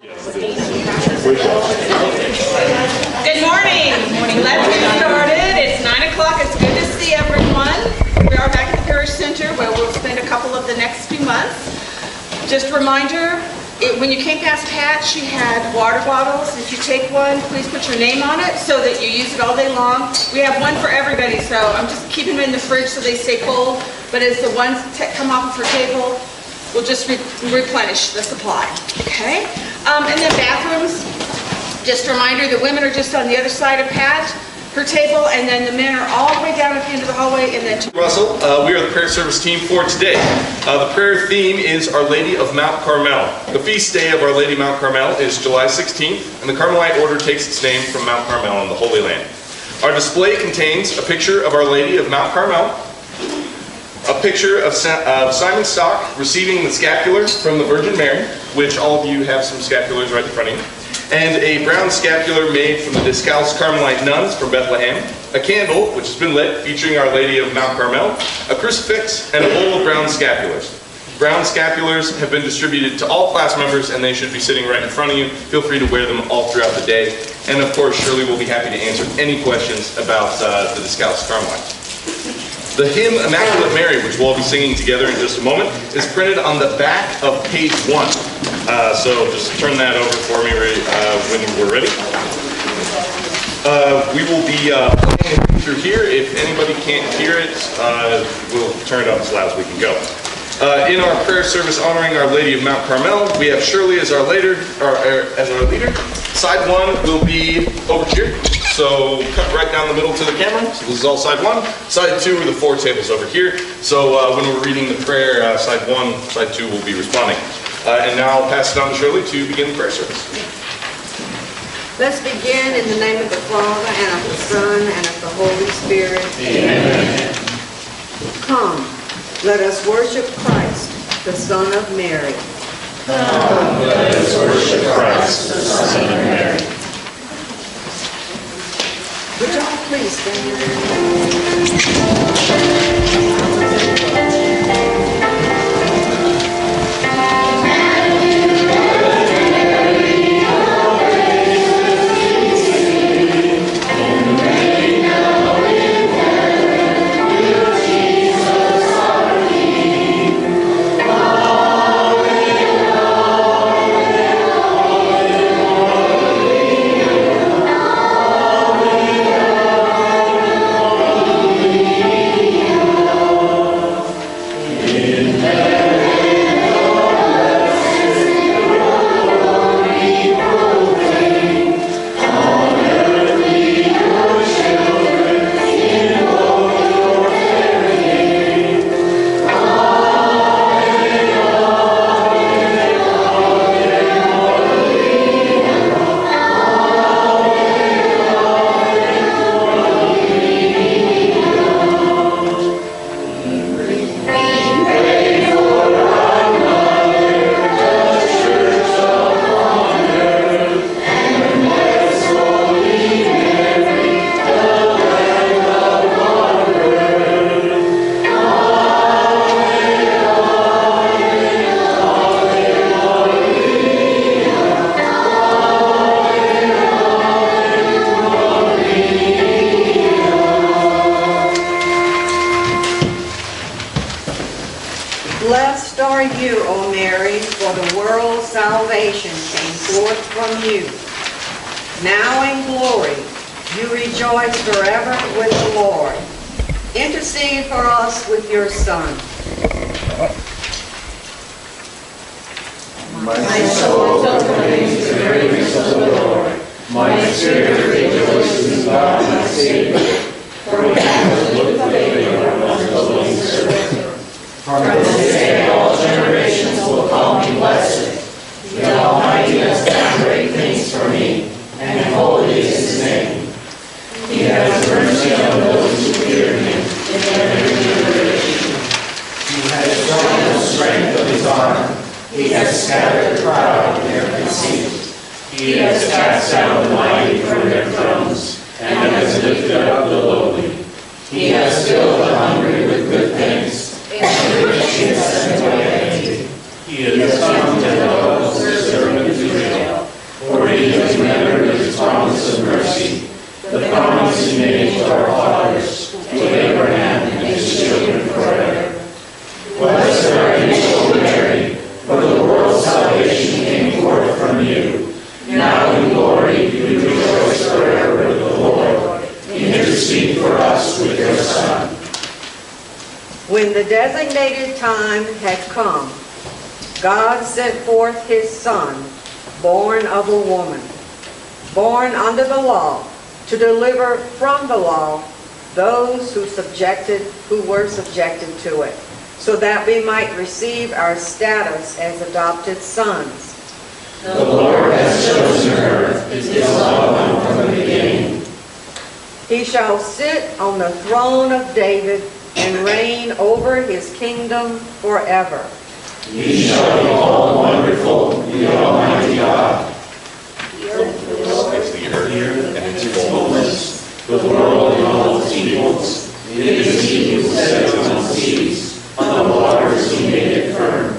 Good morning. Let's get started. It's 9 o'clock. It's good to see everyone. We are back at the Parish Center where we'll spend a couple of the next few months. Just a reminder, when you came past Pat, she had water bottles. If you take one, please put your name on it so that you use it all day long. We have one for everybody, so I'm just keeping them in the fridge so they stay cold. But as the ones come off of her table, we'll just replenish the supply, okay? And then bathrooms, just a reminder, the women are just on the other side of Pat, her table, and then the men are all the way down at the end of the hallway, and then... Russell, we are the prayer service team for today. The prayer theme is Our Lady of Mount Carmel. The feast day of Our Lady of Mount Carmel is July 16th, and the Carmelite order takes its name from Mount Carmel in the Holy Land. Our display contains a picture of Our Lady of Mount Carmel, a picture of Simon Stock receiving the scapular from the Virgin Mary, which all of you have some scapulars right in front of you, and a brown scapular made from the Discalced Carmelite nuns from Bethlehem, a candle, which has been lit, featuring Our Lady of Mount Carmel, a crucifix, and a bowl of brown scapulars. Brown scapulars have been distributed to all class members, and they should be sitting right in front of you. Feel free to wear them all throughout the day. And of course, Shirley will be happy to answer any questions about the Discalced Carmelite. The hymn Immaculate Mary, which we'll all be singing together in just a moment, is printed on the back of page 1. So just turn that over for me when we're ready. We will be playing it through here. If anybody can't hear it, we'll turn it up as loud as we can go. In our prayer service honoring Our Lady of Mount Carmel, we have Shirley as our leader. Side 1 will be over here. So cut right down the middle to the camera. So this is all side 1. Side 2 are the 4 tables over here. So when we're reading the prayer, side 1, side 2 will be responding. And now I'll pass it on to Shirley to begin the prayer service. Let's begin in the name of the Father, and of the Son, and of the Holy Spirit. Amen. Come, let us worship Christ, the Son of Mary. Come, let us worship Christ, the Son of Mary. Would y'all please stand? Blessed are you, O Mary, for the world's salvation came forth from you. Now in glory, you rejoice forever with the Lord. Intercede for us with your Son. My soul proclaims the greatness of the Lord. My spirit rejoices in God my Savior, for he has looked with favor on his lowly servant. From this day all generations will call me blessed. The Almighty has done great things for me, and holy is his name. He has mercy on those who fear him in every generation. He has shown the strength of his arm. He has scattered the proud in their conceit. He has cast down the mighty from their thrones, and has lifted up the lowly. He has filled the hungry with good things, and the rich he has sent away empty. He has come to help the servant Israel. the designated time had come, God sent forth his Son, born of a woman, born under the law, to deliver from the law those who were subjected to it, so that we might receive our status as adopted sons. The Lord has chosen her, his loved one from the beginning. He shall sit on the throne of David and reign over his kingdom forever. He shall be called Wonderful, the Almighty God. It's the earth and its fullness, the world and all its peoples. It is he who sits on the seas, on the waters he made it firm.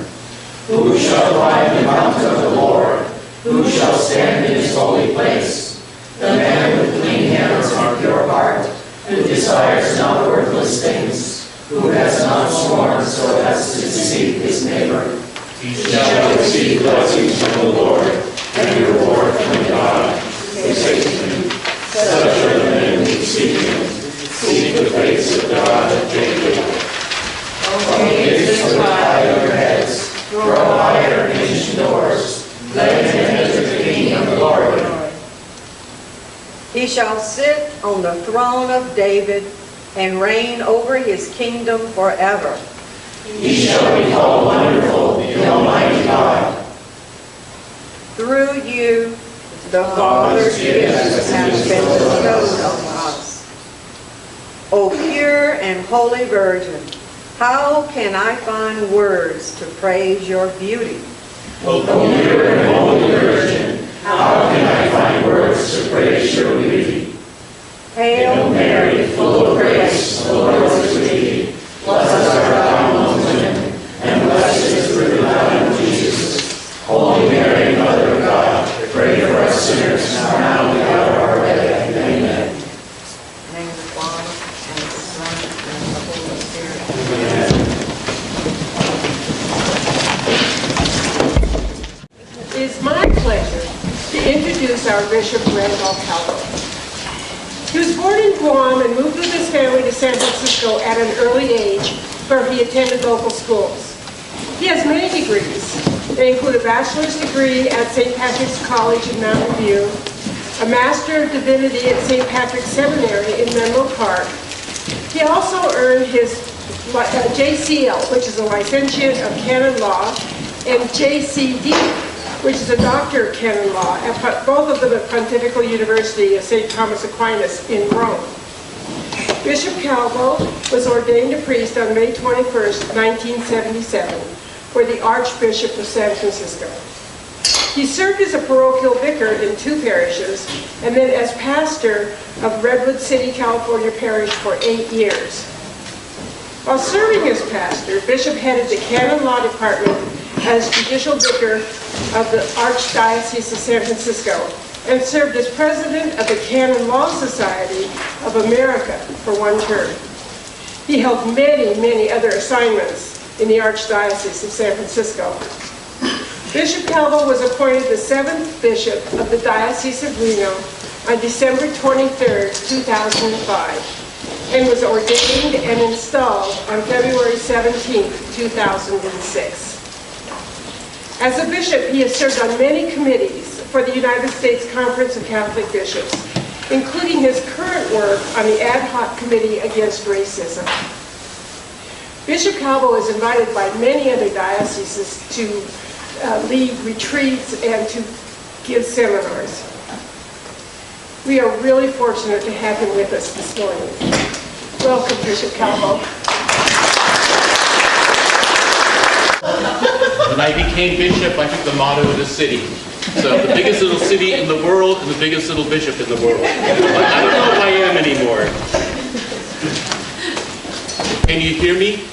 Who shall climb the mountain of the Lord? Who shall stand in his holy place? The man with clean hands and pure heart, who desires not worthless things, who has not sworn so as to deceive his neighbor. He shall receive blessings from the Lord, and reward from God, who saves him. Such are the men who seek him, seek the face of God of Jacob. From the gates of high your heads, grow higher ancient doors, let him enter the kingdom of glory. He shall sit on the throne of David and reign over his kingdom forever. He shall be called Wonderful, the Almighty God. Through you, the Father's gifts have been bestowed on us. O pure and holy Virgin, how can I find words to praise your beauty? O pure and holy Virgin, how can I find words to praise your beauty? Hail Mary, full of grace, the Lord is with thee. Blessed art thou among women, and blessed is the fruit of thy womb, Jesus. Holy Mary, Mother of God, pray for us sinners, now and at the hour of our death. Amen. In the name of the Father, and of the Son, and of the Holy Spirit. It is my pleasure to introduce our Bishop Randolph Calvo. He was born in Guam and moved with his family to San Francisco at an early age, where he attended local schools. He has many degrees. They include a bachelor's degree at St. Patrick's College in Mountain View, a Master of Divinity at St. Patrick's Seminary in Menlo Park. He also earned his JCL, which is a Licentiate of Canon Law, and JCD, which is a Doctor of Canon Law, at both of them at Pontifical University of St. Thomas Aquinas in Rome. Bishop Calvo was ordained a priest on May 21st, 1977, for the Archbishop of San Francisco. He served as a parochial vicar in 2 parishes, and then as pastor of Redwood City, California parish for 8 years. While serving as pastor, Bishop headed the Canon Law Department as judicial vicar of the Archdiocese of San Francisco, and served as president of the Canon Law Society of America for 1 term. He held many, many other assignments in the Archdiocese of San Francisco. Bishop Calvo was appointed the 7th bishop of the Diocese of Reno on December 23rd, 2005, and was ordained and installed on February 17th, 2006. As a bishop, he has served on many committees for the United States Conference of Catholic Bishops, including his current work on the Ad Hoc Committee Against Racism. Bishop Calvo is invited by many other dioceses to lead retreats and to give seminars. We are really fortunate to have him with us this morning. Welcome, Bishop Calvo. When I became bishop, I took the motto of the city. So the biggest little city in the world and the biggest little bishop in the world. But I don't know if I am anymore. Can you hear me?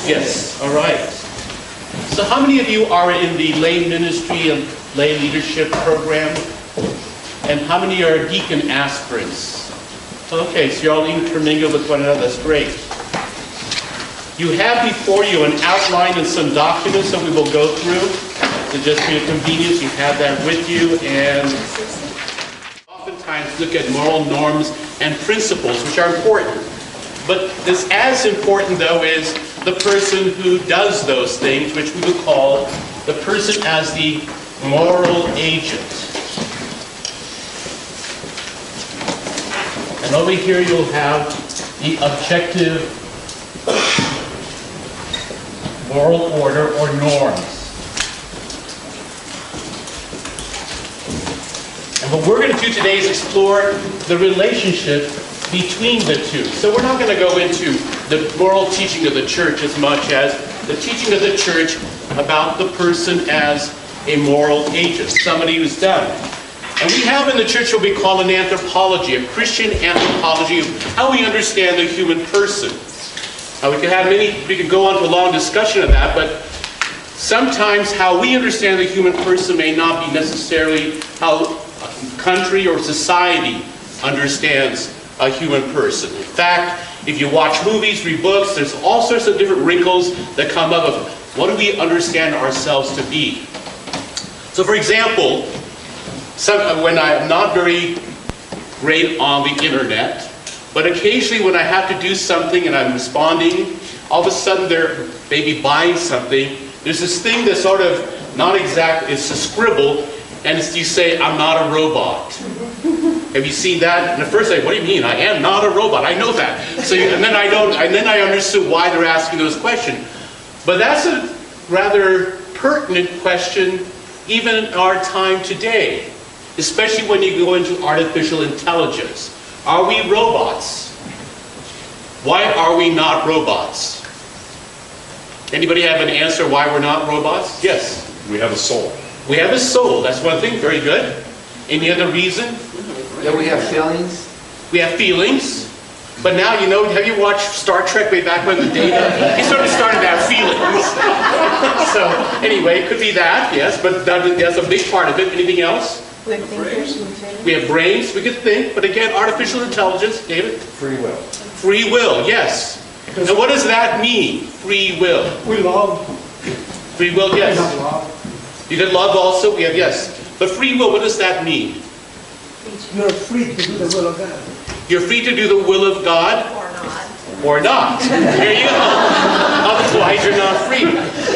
Yes. All right. So how many of you are in the lay ministry and lay leadership program? And how many are deacon aspirants? Okay, so you're all intermingled with one another. That's great. You have before you an outline and some documents that we will go through. So just for your convenience, you have that with you. And oftentimes look at moral norms and principles, which are important. But this as important, though, is the person who does those things, which we would call the person as the moral agent. And over here you'll have the objective moral order or norms. And what we're going to do today is explore the relationship between the two. So we're not going to go into the moral teaching of the church as much as the teaching of the church about the person as a moral agent, somebody who's done. And we have in the church what we call an anthropology, a Christian anthropology of how we understand the human person. We can go on to a long discussion of that, but sometimes how we understand the human person may not be necessarily how a country or society understands a human person. In fact, if you watch movies, read books, there's all sorts of different wrinkles that come up of what do we understand ourselves to be. So for example, when I'm not very great on the internet, but occasionally when I have to do something and I'm responding, all of a sudden they're maybe buying something. There's this thing that's sort of not exact, it's a scribble, and you say, I'm not a robot. Have you seen that? And at first I say, what do you mean? I am not a robot. I know that. So, and then I understood why they're asking those questions. But that's a rather pertinent question even in our time today, especially when you go into artificial intelligence. Are we robots? Why are we not robots? Anybody have an answer why we're not robots? Yes. We have a soul. We have a soul. That's one thing. Very good. Any other reason? Yeah, we have feelings. We have feelings. But now, you know, have you watched Star Trek way back when the Data? He sort of started to have feelings. So, anyway, it could be that, yes, but that's a big part of it. Anything else? We have brains, we could think, but again, artificial intelligence, David? Free will. Free will, yes. And what does that mean, free will? We love. Free will, yes. Love. You can love also, we have yes. But free will, what does that mean? You're free to do the will of God. You're free to do the will of God? Or not. There you go. Otherwise, you're not free.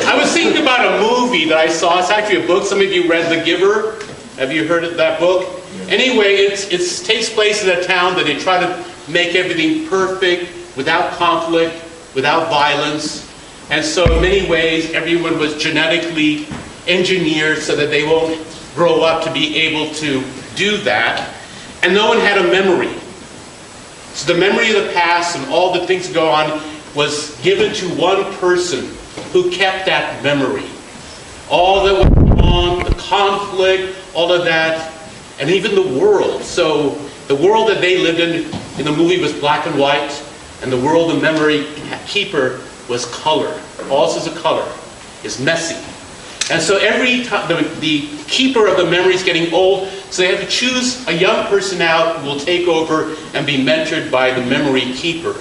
I was thinking about a movie that I saw. It's actually a book. Some of you read The Giver. Have you heard of that book? Anyway, it takes place in a town that they try to make everything perfect, without conflict, without violence. And so in many ways, everyone was genetically engineered so that they won't grow up to be able to do that. And no one had a memory. So the memory of the past and all the things that go on was given to one person who kept that memory. All that went on, the conflict, all of that, and even the world. So the world that they lived in the movie was black and white, and the world the memory keeper was color. All sorts of color. It's messy. And so every time the keeper of the memory is getting old, so they have to choose a young person out who will take over and be mentored by the memory keeper.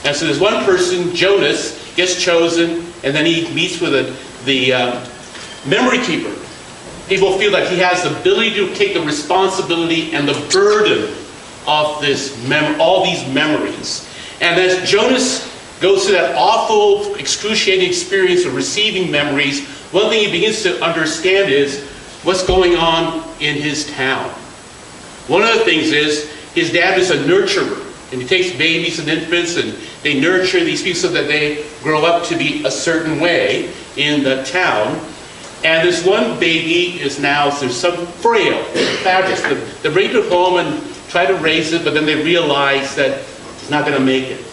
And so there's one person, Jonas, gets chosen, and then he meets with the memory keeper. People feel that he has the ability to take the responsibility and the burden of all these memories. And as Jonas goes through that awful, excruciating experience of receiving memories, one thing he begins to understand is what's going on in his town. One of the things is his dad is a nurturer, and he takes babies and infants and they nurture these people so that they grow up to be a certain way in the town. And this one baby is now, there's some frail, fabulous. They bring it home and try to raise it, but then they realize that it's not going to make it.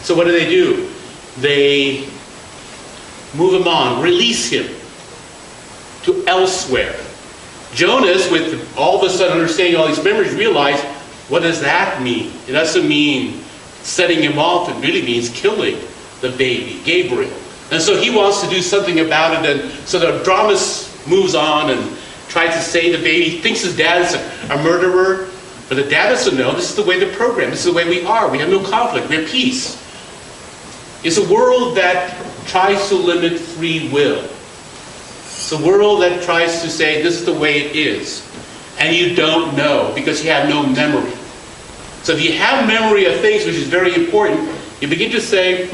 So what do? They move him on, release him to elsewhere. Jonas, with all of a sudden understanding all these memories, realized, what does that mean? It doesn't mean setting him off, it really means killing the baby, Gabriel. And so he wants to do something about it, and so the drama moves on and tries to save the baby. He thinks his dad is a murderer, but the dad doesn't know. This is the way the program, this is the way we are. We have no conflict, we have peace. It's a world that tries to limit free will. It's a world that tries to say, this is the way it is. And you don't know because you have no memory. So if you have memory of things, which is very important, you begin to say,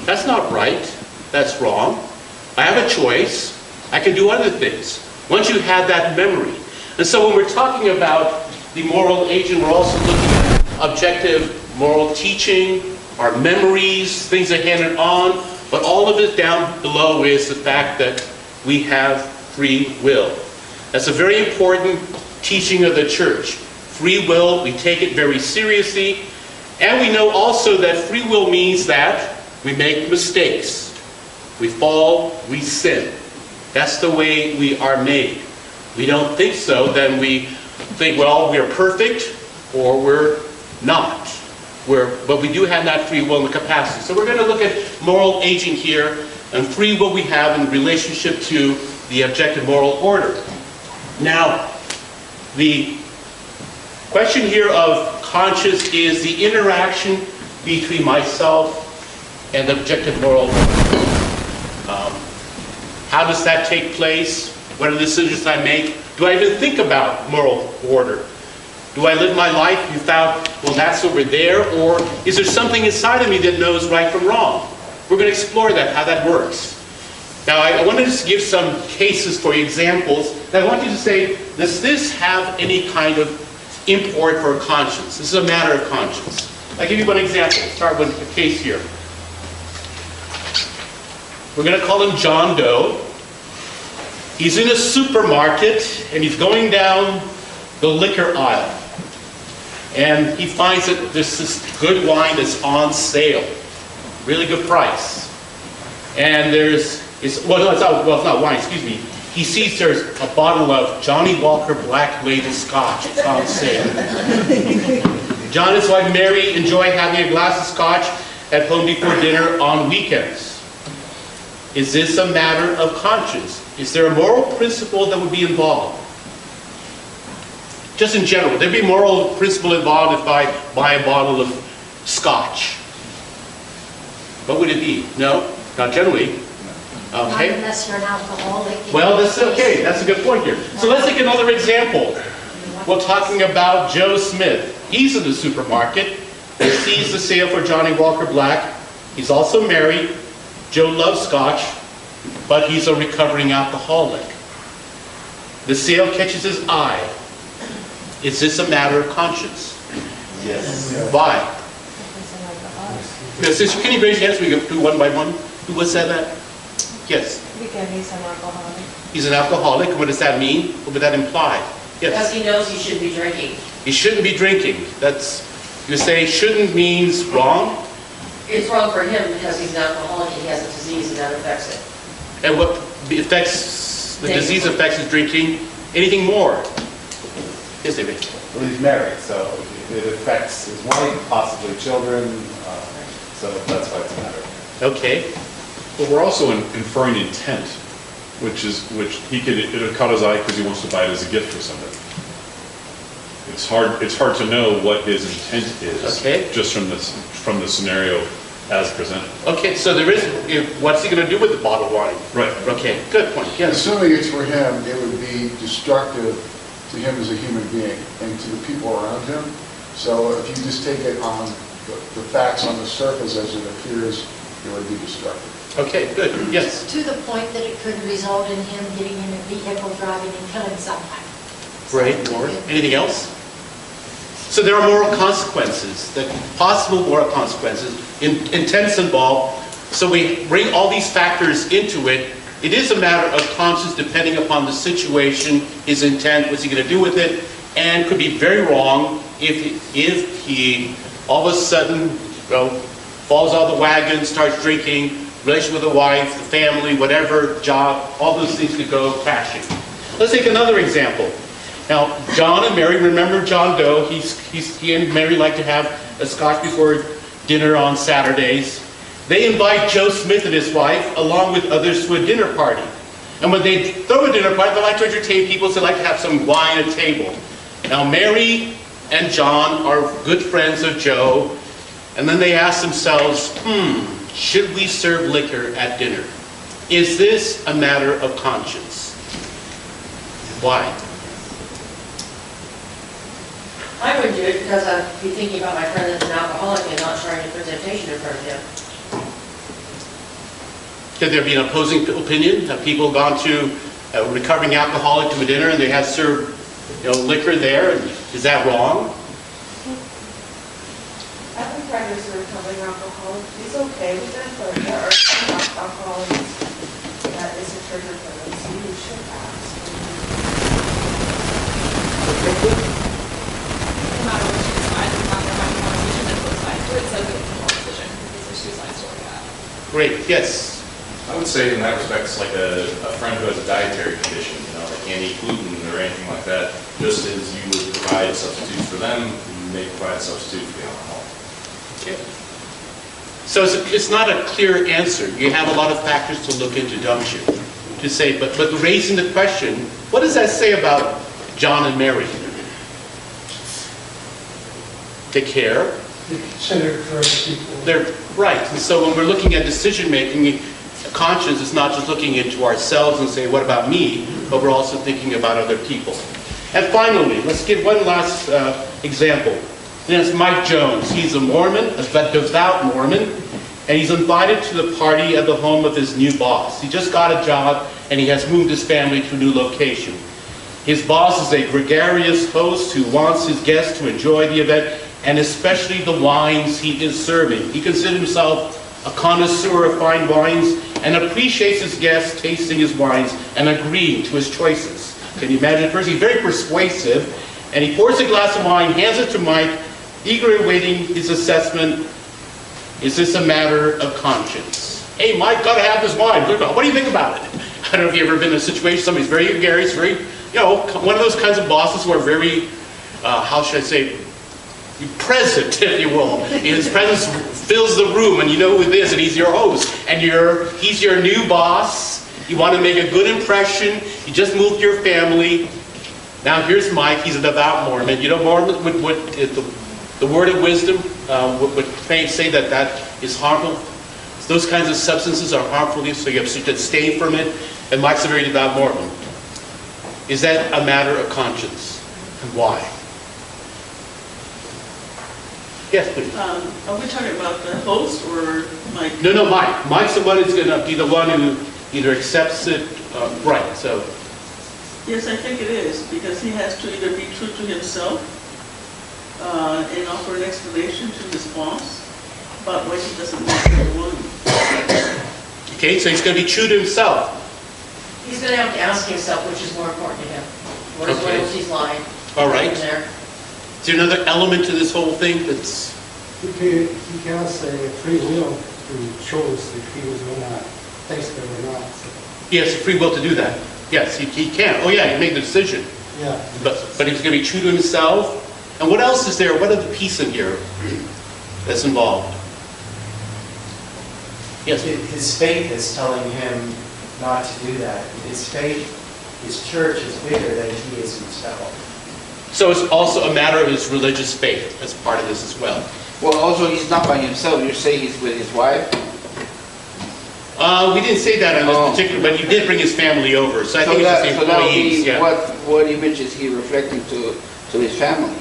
That's not right. That's wrong. I have a choice. I can do other things. Once you have that memory. And so when we're talking about the moral agent, we're also looking at objective moral teaching, our memories, things that are handed on, but all of it down below is the fact that we have free will. That's a very important teaching of the church. Free will, we take it very seriously, and we know also that free will means that we make mistakes. We fall, we sin. That's the way we are made. We don't think so, then we think, well, we're perfect, or we're not. But we do have that free will and the capacity. So we're going to look at moral aging here, and free will we have in relationship to the objective moral order. Now, the question here of conscience is the interaction between myself and the objective moral order. How does that take place? What are the decisions I make? Do I even think about moral order? Do I live my life without, well, that's over there? Or is there something inside of me that knows right from wrong? We're going to explore that, how that works. Now, I wanted to give some cases for you, examples, and I want you to say, does this have any kind of import for a conscience? This is a matter of conscience. I'll give you one example. Start with a case here. We're going to call him John Doe. He's in a supermarket, and he's going down the liquor aisle. And he finds that there's this good wine that's on sale. Really good price. And it's not wine, excuse me. He sees there's a bottle of Johnny Walker Black Label Scotch. It's on sale. John and his wife Mary enjoy having a glass of scotch at home before dinner on weekends. Is this a matter of conscience? Is there a moral principle that would be involved? Just in general, would there be a moral principle involved if I buy a bottle of scotch? What would it be? No? Not generally. Not Okay. unless you're an alcoholic. Well, that's okay. That's a good point here. So let's take another example. We're talking about Joe Smith. He's in the supermarket. He sees the sale for Johnny Walker Black. He's also married. Joe loves scotch, but he's a recovering alcoholic. The sale catches his eye. Is this a matter of conscience? Yes. Why? Yes, can you raise your hands? We go through one by one. Who was that? Yes. Because he's an alcoholic. He's an alcoholic. What does that mean? What would that imply? Because Yes. he knows he shouldn't be drinking. He shouldn't be drinking. That's, you say shouldn't means wrong. It's wrong for him because he's an alcoholic and he has a disease and that affects it. And what affects, the disease affects his drinking. Anything more? Yes, David. Well, he's married, so it affects his wife, possibly children, so that's why it's a matter. Okay. But we're also inferring intent, which it'll caught his eye because he wants to buy it as a gift for somebody. It's hard to know what his intent is, Okay. just from the scenario as presented. Okay, so there is, what's he going to do with the bottle of wine? Right. Okay, good point. Yes. Assuming it's for him, it would be destructive to him as a human being and to the people around him. So if you just take it on the facts on the surface as it appears, it would be destructive. Okay, good. Yes. To the point that it could result in him getting in a vehicle, driving and killing someone. Great. More. Anything else? So there are moral consequences, possible moral consequences, intents involved. So we bring all these factors into it. It is a matter of conscience depending upon the situation, his intent, what's he going to do with it, and could be very wrong if he all of a sudden falls out of the wagon, starts drinking, relation with the wife, the family, whatever, job, all those things could go crashing. Let's take another example. Now, John and Mary, remember John Doe, he and Mary like to have a scotch before dinner on Saturdays. They invite Joe Smith and his wife, along with others, to a dinner party. And when they throw a dinner party, they like to entertain people, so they like to have some wine at table. Now, Mary and John are good friends of Joe, and then they ask themselves, should we serve liquor at dinner? Is this a matter of conscience? Why? I would do it because I'd be thinking about my friend that's an alcoholic and not trying to put temptation in front of him. Could there be an opposing opinion? Have people gone to a recovering alcoholic to a dinner and they have served, liquor there? Is that wrong? I have a friend who's a recovering alcoholic. He's okay with it, but there are some alcoholics that is a trigger for them, so you should ask. No matter which side, there might be conversation that both sides do it, so it's a small decision, because there's two sides to look at. Great, yes. I would say in that respect, it's like a friend who has a dietary condition, they can't eat gluten or anything like that. Just as you would provide substitutes for them, you may provide substitutes for the alcohol. Okay. So it's not a clear answer. You have a lot of factors to look into, don't you? To say, but raising the question, what does that say about John and Mary? They care. They consider for other people. They're right. And so when we're looking at decision making, conscience is not just looking into ourselves and saying, what about me? But we're also thinking about other people. And finally, let's give one last example. And it's Mike Jones. He's a Mormon, a devout Mormon, and he's invited to the party at the home of his new boss. He just got a job, and he has moved his family to a new location. His boss is a gregarious host who wants his guests to enjoy the event, and especially the wines he is serving. He considers himself a connoisseur of fine wines and appreciates his guests tasting his wines and agreeing to his choices. Can you imagine? First, he's very persuasive, and he pours a glass of wine, hands it to Mike, eagerly awaiting his assessment. Is this a matter of conscience? Hey, Mike, gotta have this wine. Look, what do you think about it? I don't know if you've ever been in a situation, somebody's very gregarious, very, one of those kinds of bosses who are very, how should I say, present, if you will. His presence fills the room, and you know who it is, and he's your host, and he's your new boss. You want to make a good impression. You just moved your family. Now here's Mike. He's a devout Mormon. Mormon would the word of wisdom would say that is harmful. Those kinds of substances are harmful to you, so you have to abstain from it. And Mike's a very devout Mormon. Is that a matter of conscience? And why? Yes, please. Are we talking about the host or Mike? No, Mike. Mike's the one who's going to be the one who either accepts it, right, so. Yes, I think it is, because he has to either be true to himself and offer an explanation to his boss about why he doesn't want the wine. Okay, so he's going to be true to himself. He's going to have to ask himself which is more important to him. What his loyalties lie. All right. There. Is there another element to this whole thing that's... He has a free will to choose if he was going to taste it or not. So. He has the free will to do that. Yes, he can. Oh yeah, he made the decision. Yeah. But he's going to be true to himself. And what else is there? What other piece in here that's involved? Yes? His faith is telling him not to do that. His faith, his church is bigger than he is himself. So it's also a matter of his religious faith as part of this as well. Well, also he's not by himself. You say he's with his wife? We didn't say that on this particular, but he did bring his family over. So I think it's the employees. So what image is he reflecting to his family?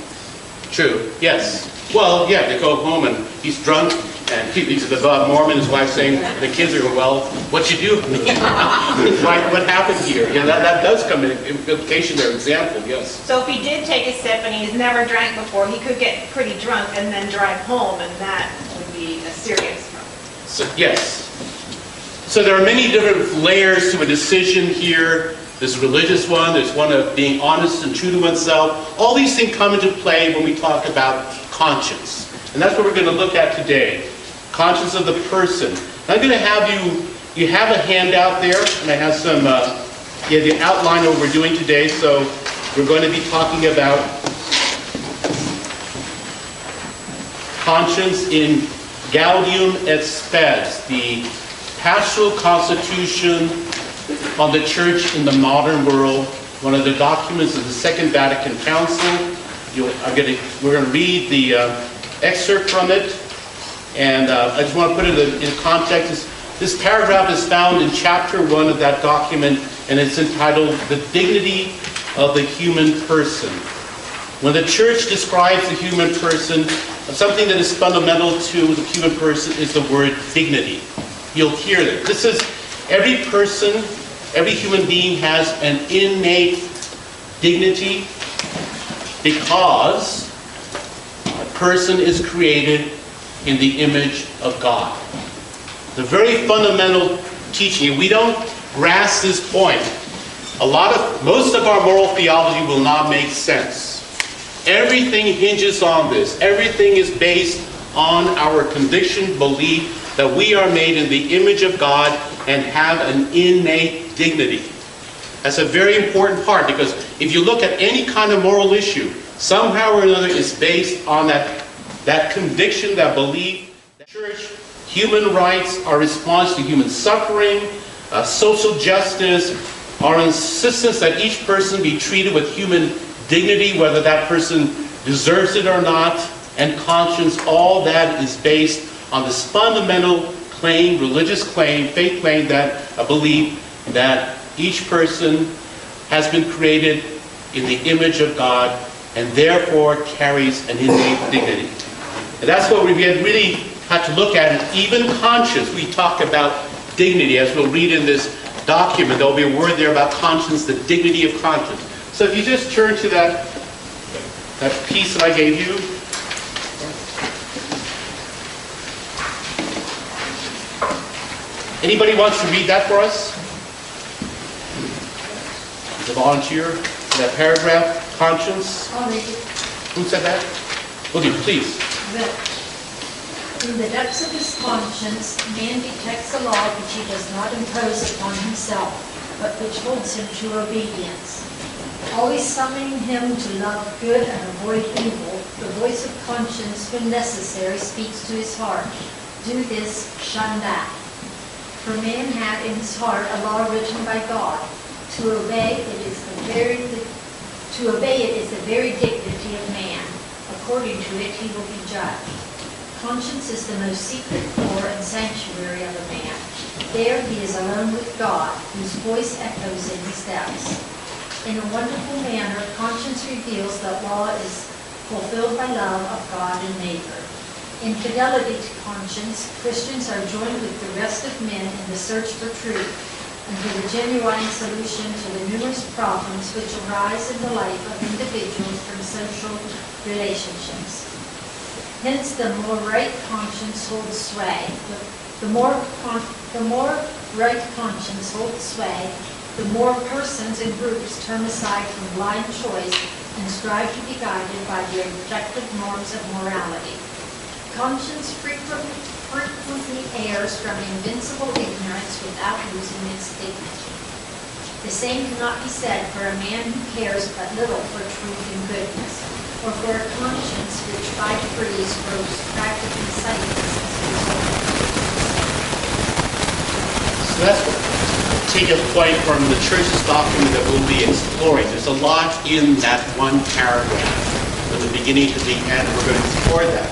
True, yes. Well, yeah, they go home and he's drunk, and he's a devout Mormon, his wife's saying, the kids are, well, what you do? What happened here? Yeah, that does come in implication there, example, yes. So if he did take a sip and he's never drank before, he could get pretty drunk and then drive home, and that would be a serious problem. So, yes. So there are many different layers to a decision here. There's a religious one, there's one of being honest and true to oneself. All these things come into play when we talk about conscience. And that's what we're going to look at today. Conscience of the person. I'm going to have you have a handout there, and I have some, the outline of what we're doing today. So we're going to be talking about conscience in Gaudium et Spes, the pastoral constitution on the church in the modern world, one of the documents of the Second Vatican Council. We're going to read the excerpt from it, and I just want to put it in context. This paragraph is found in chapter 1 of that document, and it's entitled "The Dignity of the Human Person." When the church describes the human person, something that is fundamental to the human person is the word dignity. You'll hear that. This is Every person, every human being has an innate dignity because a person is created in the image of God. The very fundamental teaching, if we don't grasp this point, most of our moral theology will not make sense. Everything hinges on this. Everything is based on our conviction, belief that we are made in the image of God and have an innate dignity. That's a very important part, because if you look at any kind of moral issue, somehow or another it's based on that conviction, that belief. The church, human rights, our response to human suffering, social justice, our insistence that each person be treated with human dignity, whether that person deserves it or not, and conscience, all that is based on this fundamental claim, religious claim, faith claim, that I believe that each person has been created in the image of God and therefore carries an innate dignity. And that's what we really have to look at. And even conscience, we talk about dignity, as we'll read in this document. There'll be a word there about conscience, the dignity of conscience. So if you just turn to that piece that I gave you. Anybody wants to read that for us? The volunteer, that paragraph, conscience. I'll read it. Who said that? Okay, please. In the depths of his conscience, man detects a law which he does not impose upon himself, but which holds him to obedience. Always summoning him to love good and avoid evil, the voice of conscience, when necessary, speaks to his heart. Do this, shun that. For man had in his heart a law written by God. To obey it is the very dignity of man. According to it, he will be judged. Conscience is the most secret core and sanctuary of a man. There he is alone with God, whose voice echoes in his depths. In a wonderful manner, conscience reveals that law is fulfilled by love of God and neighbor. In fidelity to conscience, Christians are joined with the rest of men in the search for truth and for the genuine solution to the numerous problems which arise in the life of individuals from social relationships. Hence, the more right conscience holds sway. The more right conscience holds sway, the more persons and groups turn aside from blind choice and strive to be guided by the objective norms of morality. Conscience frequently errs from invincible ignorance without losing its dignity. The same cannot be said for a man who cares but little for truth and goodness, or for a conscience which by degrees grows practically sightless as a result. So that's take a point from the church's document that we'll be exploring. There's a lot in that one paragraph, from the beginning to the end. We're going to explore that.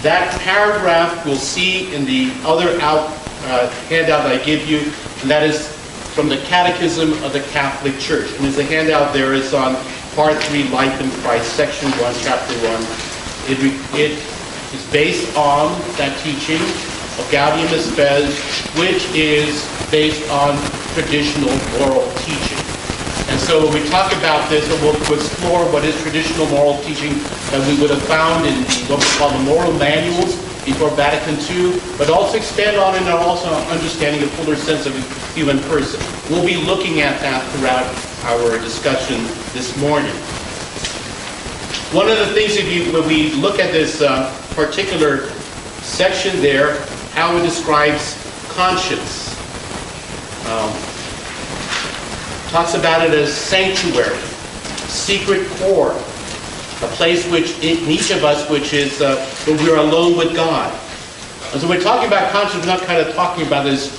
That paragraph we'll see in the other handout that I give you, and that is from the Catechism of the Catholic Church. And there's a handout there. It's on Part 3, Life in Christ, Section 1, Chapter 1. It is based on that teaching of Gaudium et Spes, which is based on traditional moral teaching. And so when we talk about this, we'll explore what is traditional moral teaching that we would have found in what we call the moral manuals before Vatican II, but also expand on it and also understanding a fuller sense of a human person. We'll be looking at that throughout our discussion this morning. One of the things, when we look at this particular section there, how it describes conscience. Talks about it as sanctuary, secret core, a place which in each of us, which is when we're alone with God. And so when we're talking about conscience, we're not kind of talking about this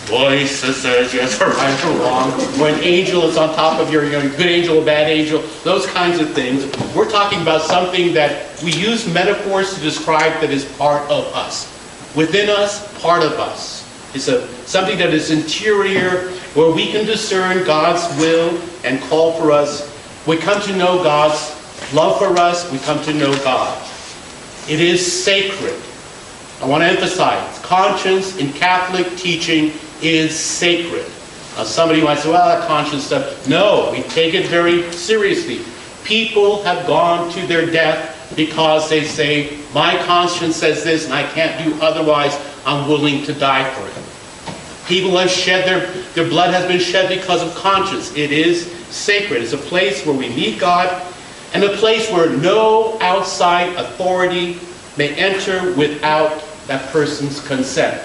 voice that says yes or right or wrong, or an angel is on top of your, good angel or bad angel, those kinds of things. We're talking about something that we use metaphors to describe that is part of us. Within us, part of us. It's something that is interior, where we can discern God's will and call for us. We come to know God's love for us. We come to know God. It is sacred. I want to emphasize, conscience in Catholic teaching is sacred. Somebody might say, well, that conscience stuff. No, we take it very seriously. People have gone to their death because they say, my conscience says this and I can't do otherwise. I'm willing to die for it. People have shed their blood has been shed because of conscience. It is sacred. It's a place where we meet God and a place where no outside authority may enter without that person's consent.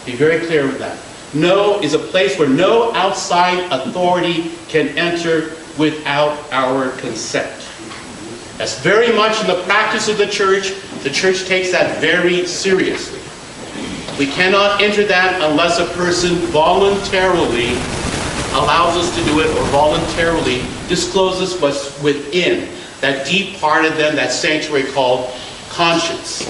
Be very clear with that. No is a place where no outside authority can enter without our consent. That's very much in the practice of the church. The church takes that very seriously. We cannot enter that unless a person voluntarily allows us to do it or voluntarily discloses what's within that deep part of them, that sanctuary called conscience.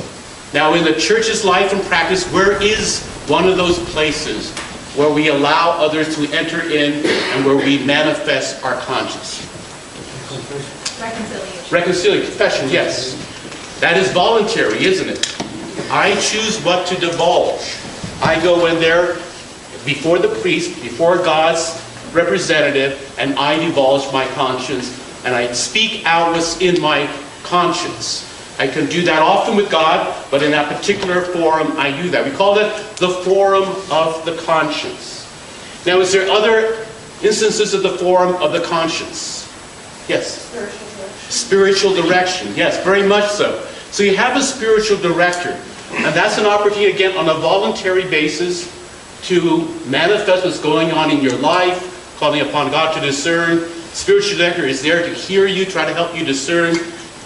Now in the church's life and practice, where is one of those places where we allow others to enter in and where we manifest our conscience? Reconciliation. Reconciliation, confession, yes. That is voluntary, isn't it? I choose what to divulge. I go in there before the priest, before God's representative, and I divulge my conscience, and I speak out what's in my conscience. I can do that often with God, but in that particular forum, I do that. We call it the forum of the conscience. Now, is there other instances of the forum of the conscience? Yes? Spiritual direction. Yes, very much so. So you have a spiritual director, and that's an opportunity, again, on a voluntary basis to manifest what's going on in your life, calling upon God to discern. Spiritual director is there to hear you, try to help you discern.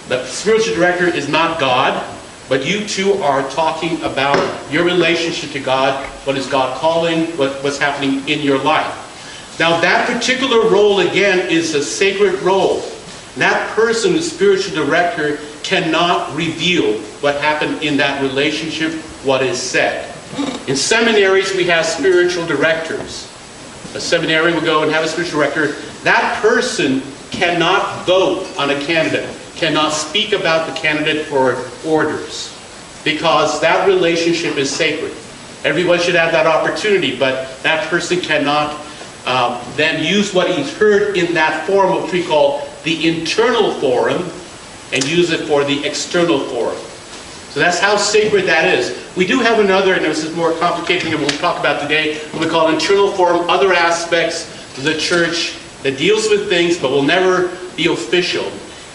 The spiritual director is not God, but you two are talking about your relationship to God, what is God calling, what's happening in your life. Now that particular role, again, is a sacred role. That person, the spiritual director, cannot reveal what happened in that relationship, what is said. In seminaries, we have spiritual directors. A seminary will go and have a spiritual director. That person cannot vote on a candidate, cannot speak about the candidate for orders, because that relationship is sacred. Everyone should have that opportunity, but that person cannot then use what he's heard in that forum, which we call the internal forum, and use it for the external forum. So that's how sacred that is. We do have another, and this is more complicated than we'll talk about today, what we call internal forum, other aspects of the church that deals with things but will never be official.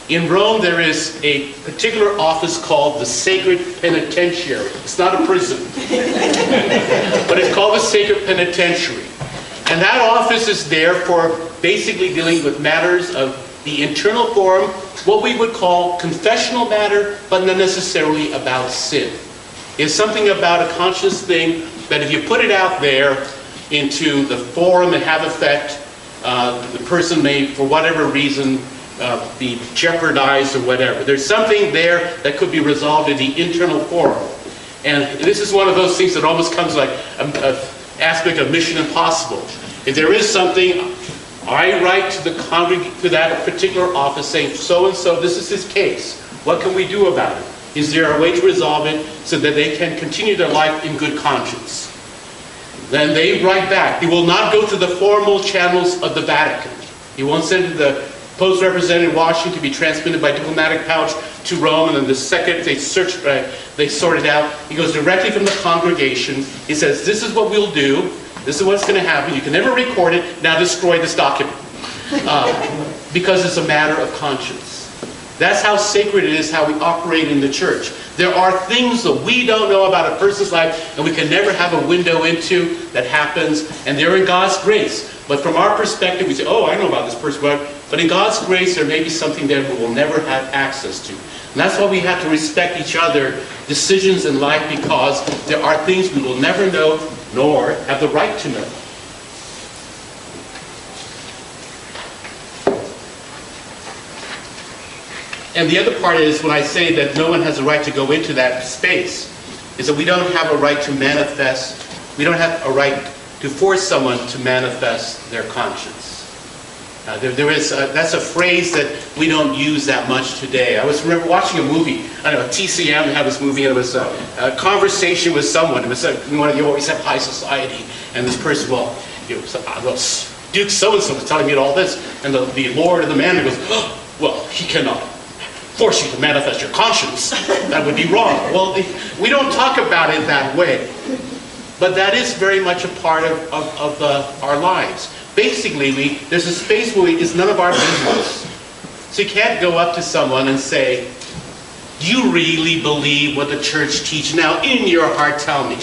In Rome, there is a particular office called the Sacred Penitentiary. It's not a prison, but it's called the Sacred Penitentiary. And that office is there for basically dealing with matters of the internal forum, what we would call confessional matter, but not necessarily about sin. It's something about a conscious thing that if you put it out there into the forum and have effect, the person may, for whatever reason, be jeopardized or whatever. There's something there that could be resolved in the internal forum. And this is one of those things that almost comes like an aspect of Mission Impossible. If there is something, I write to the congregation, to that particular office saying, so-and-so, this is his case. What can we do about it? Is there a way to resolve it so that they can continue their life in good conscience? Then they write back. They will not go through the formal channels of the Vatican. He won't send it to the post representative in Washington to be transmitted by diplomatic pouch to Rome, and then the second they sort it out, he goes directly from the congregation. He says, this is what we'll do. This is what's going to happen. You can never record it. Now destroy this document. Because it's a matter of conscience. That's how sacred it is, how we operate in the church. There are things that we don't know about a person's life and we can never have a window into that happens, and they're in God's grace. But from our perspective, we say, oh, I know about this person. But in God's grace, there may be something there we will never have access to. And that's why we have to respect each other, decisions in life, because there are things we will never know nor have the right to know. And the other part is, when I say that no one has a right to go into that space, is that we don't have a right to manifest, we don't have a right to force someone to manifest their conscience. That's a phrase that we don't use that much today. I remember watching a movie. I don't know, TCM had this movie, and it was a conversation with someone. It was one of you always have high society, and this person, Duke so-and-so was telling me all this, and the Lord of the man goes, oh, well, he cannot force you to manifest your conscience. That would be wrong. Well, we don't talk about it that way, but that is very much a part of our lives. Basically, there's a space where it's none of our business. So you can't go up to someone and say, do you really believe what the church teaches? Now, in your heart, tell me.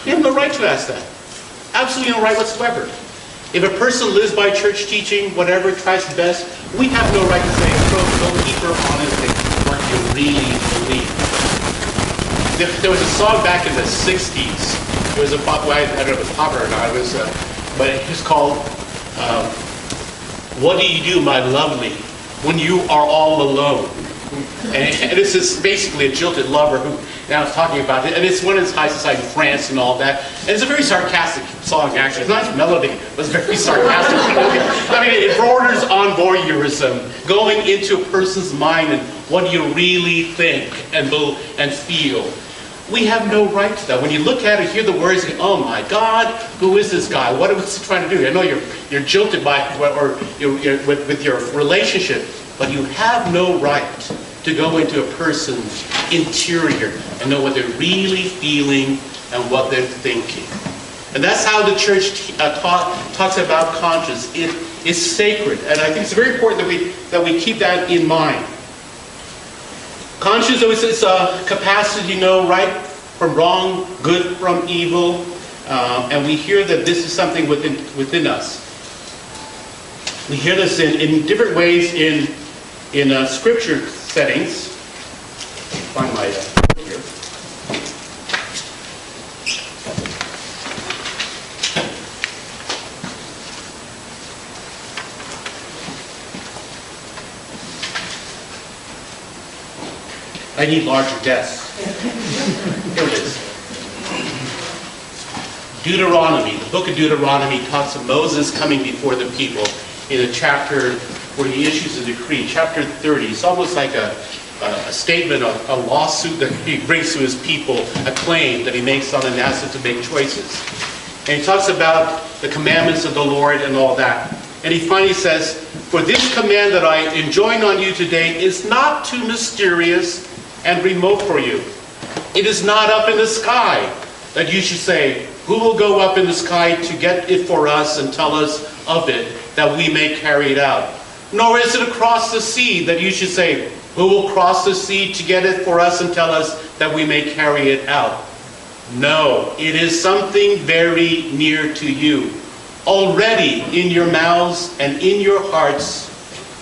You have no right to ask that. Absolutely no right whatsoever. If a person lives by church teaching, whatever, tries the best, we have no right to say, go deeper on it, what you really believe. There was a song back in the 60s. It was I don't know if it was popular or not, but it was called, what do you do, my lovely, when you are all alone? And this is basically a jilted lover who now is talking about it, and it's one in high society in France and all that. And it's a very sarcastic song, actually. It's a nice melody, but it's very sarcastic. I mean, it borders on voyeurism, going into a person's mind and what do you really think and feel. We have no right to that. When you look at it, hear the words, and oh my God, who is this guy? What is he trying to do? I know you're jilted by, or you're with your relationship, but you have no right to go into a person's interior and know what they're really feeling and what they're thinking. And that's how the church talks about conscience. It is sacred, and I think it's very important that we keep that in mind. Conscience is a capacity to know right from wrong, good from evil, and we hear that this is something within us. We hear this in different ways in scripture settings. Find my here. I need larger desks. Here it is. Deuteronomy. The book of Deuteronomy talks of Moses coming before the people in a chapter where he issues a decree. Chapter 30. It's almost like a statement, a lawsuit that he brings to his people, a claim that he makes on and asks them to make choices. And he talks about the commandments of the Lord and all that. And he finally says, for this command that I enjoin on you today is not too mysterious and remote for you. It is not up in the sky that you should say, who will go up in the sky to get it for us and tell us of it, that we may carry it out? Nor is it across the sea that you should say, who will cross the sea to get it for us and tell us that we may carry it out? No, it is something very near to you. Already in your mouths and in your hearts,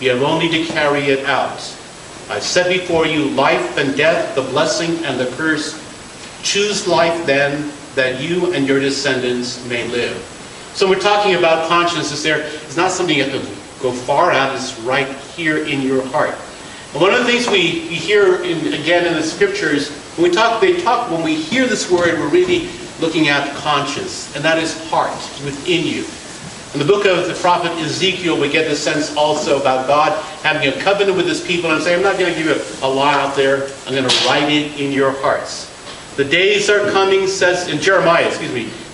you have only to carry it out. I've set before you life and death, the blessing and the curse. Choose life then, that you and your descendants may live. So we're talking about conscience. It's not something you have to go far out. It's right here in your heart. And one of the things we hear again in the scriptures, when we hear this word, we're really looking at conscience, and that is heart within you. In the book of the prophet Ezekiel, we get the sense also about God having a covenant with his people, and saying, I'm not going to give you a law out there, I'm going to write it in your hearts. The days are coming, says, in Jeremiah,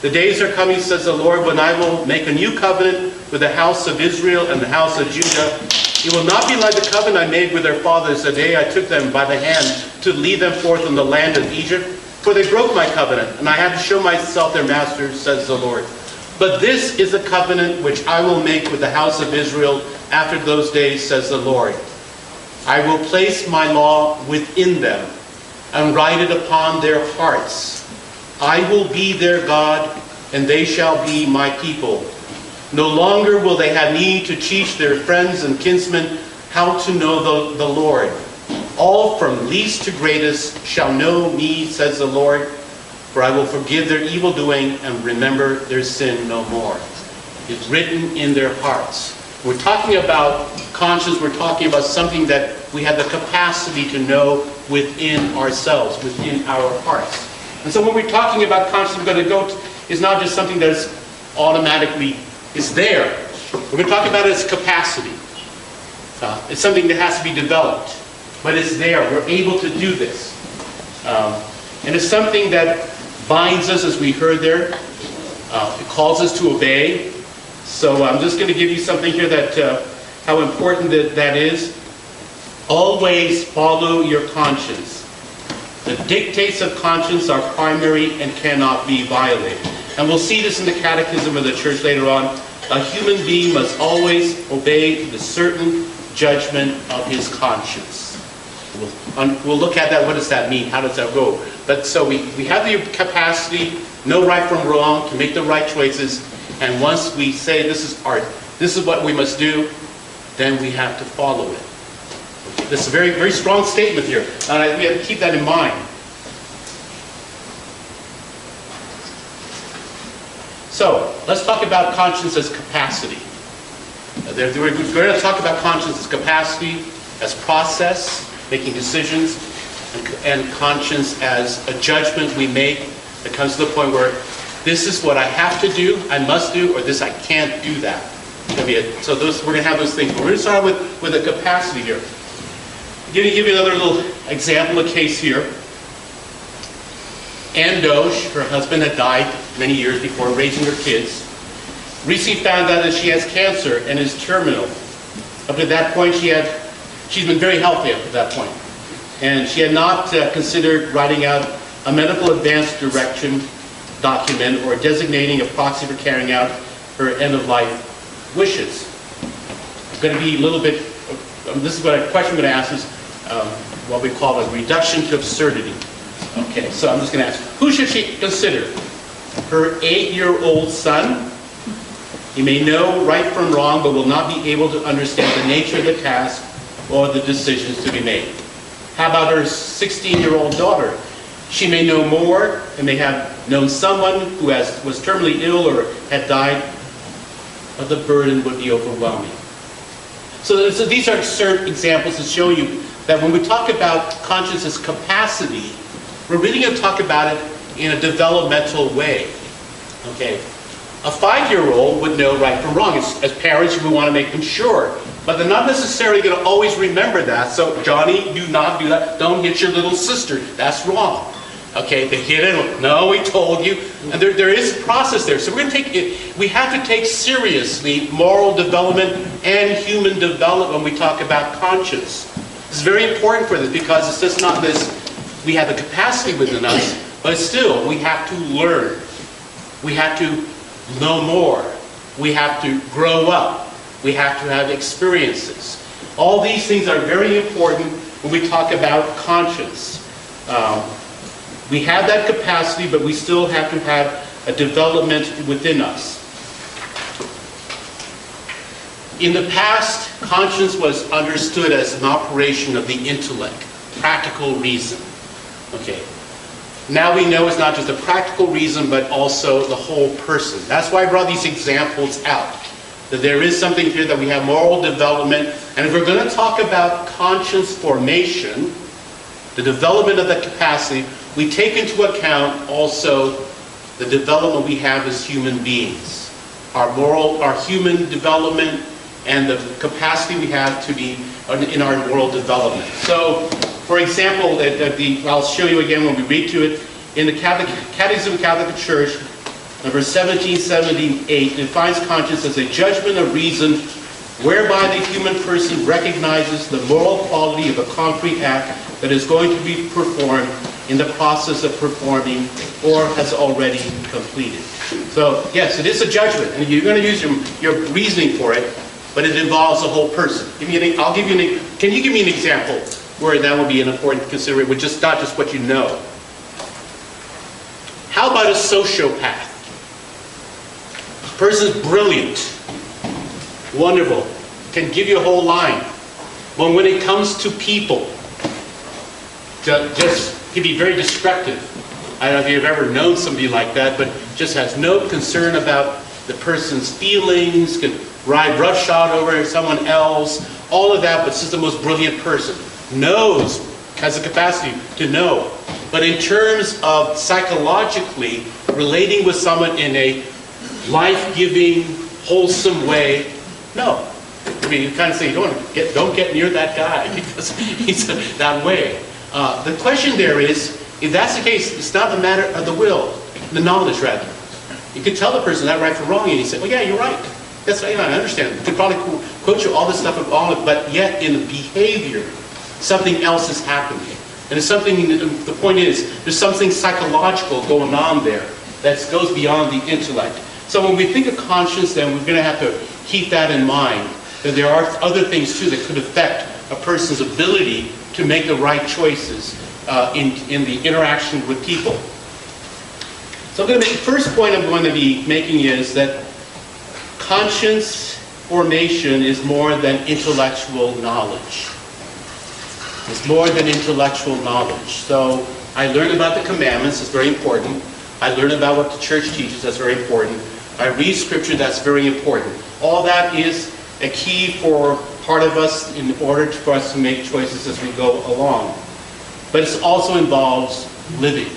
the days are coming, says the Lord, when I will make a new covenant with the house of Israel and the house of Judah. It will not be like the covenant I made with their fathers the day I took them by the hand to lead them forth from the land of Egypt. For they broke my covenant, and I had to show myself their master, says the Lord. But this is a covenant which I will make with the house of Israel after those days, says the Lord. I will place my law within them and write it upon their hearts. I will be their God, and they shall be my people. No longer will they have need to teach their friends and kinsmen how to know the Lord. All from least to greatest shall know me, says the Lord, for I will forgive their evil doing and remember their sin no more. It's written in their hearts. We're talking about conscience. We're talking about something that we have the capacity to know within ourselves, within our hearts. And so when we're talking about conscience, we're going to go to, it's not just something that's automatically, it's there. We're going to talk about it as capacity. It's something that has to be developed, but it's there. We're able to do this. And it's something that binds us, as we heard there. It calls us to obey. So I'm just going to give you something here that how important that is. Always follow your conscience. The dictates of conscience are primary and cannot be violated. And we'll see this in the Catechism of the Church later on. A human being must always obey the certain judgment of his conscience. We'll look at that. What does that mean? How does that go? But so we have the capacity, know right from wrong, to make the right choices. And once we say this is what we must do, then we have to follow it. This is a very, very strong statement here. And we have to keep that in mind. So, let's talk about conscience as capacity. We're going to talk about conscience as capacity, as process, making decisions, and conscience as a judgment we make that comes to the point where this is what I have to do, I must do, or this I can't do that. So we're going to have those things. We're going to start with a capacity here. I'm going to give you another little example, a case here. Ann Doge, her husband had died many years before raising her kids. Recently found out that she has cancer and is terminal. Up to that point, she's been very healthy up to that point. And she had not considered writing out a medical advance direction document or designating a proxy for carrying out her end-of-life wishes. It's going to be a little bit, this is what a question I'm going to ask is what we call a reduction to absurdity. Okay, so I'm just going to ask, who should she consider? Her 8-year-old son? He may know right from wrong, but will not be able to understand the nature of the task or the decisions to be made. How about her 16-year-old daughter? She may know more and may have known someone who was terminally ill or had died, but the burden would be overwhelming. So these are certain examples to show you that when we talk about conscience as capacity, we're really going to talk about it in a developmental way. Okay, a 5-year-old would know right from wrong. As parents, we want to make them sure, but they're not necessarily going to always remember that. So, Johnny, do not do that. Don't hit your little sister. That's wrong. Okay, they hit it. No, we told you. And there is a process there. So we're going to take it. We have to take seriously moral development and human development when we talk about conscience. It's very important for this because it's just not this. We have the capacity within us, but still we have to learn. We have to know more. We have to grow up. We have to have experiences. All these things are very important when we talk about conscience. We have that capacity, but we still have to have a development within us. In the past, conscience was understood as an operation of the intellect, practical reason. Okay. Now we know it's not just a practical reason, but also the whole person. That's why I brought these examples out. That there is something here that we have moral development. And if we're going to talk about conscience formation, the development of that capacity, we take into account also the development we have as human beings. Our human development and the capacity we have to be in our moral development. So, for example, I'll show you again when we read to it, in the Catechism of the Catholic Church, number 1778, defines conscience as a judgment of reason whereby the human person recognizes the moral quality of a concrete act that is going to be performed in the process of performing or has already completed. So, yes, it is a judgment, and you're going to use your reasoning for it, but it involves the whole person. Can you give me an example where that would be an important consideration, with not just what you know? How about a sociopath? A person's brilliant, wonderful, can give you a whole line. But when it comes to people, just can be very destructive. I don't know if you've ever known somebody like that, but just has no concern about the person's feelings, can ride roughshod over someone else, all of that, but just the most brilliant person. Knows, has the capacity to know. But in terms of psychologically relating with someone in a life-giving, wholesome way, No. I mean, you kind of say, don't get near that guy because he's that way. The question there is, if that's the case, it's not the matter of the will, the knowledge rather. You could tell the person that right from wrong, and he said, "Well, yeah, you're right. That's right. I understand." You could probably quote you all this stuff, but yet in the behavior, something else is happening. And it's something. The point is, there's something psychological going on there that goes beyond the intellect. So when we think of conscience, then we're going to have to keep that in mind. That there are other things too that could affect a person's ability to make the right choices in the interaction with people. So the first point I'm going to be making is that conscience formation is more than intellectual knowledge. It's more than intellectual knowledge. So I learn about the commandments, that's very important. I learn about what the church teaches, that's very important. I read scripture, that's very important. All that is a key for part of us in order for us to make choices as we go along. But it also involves living,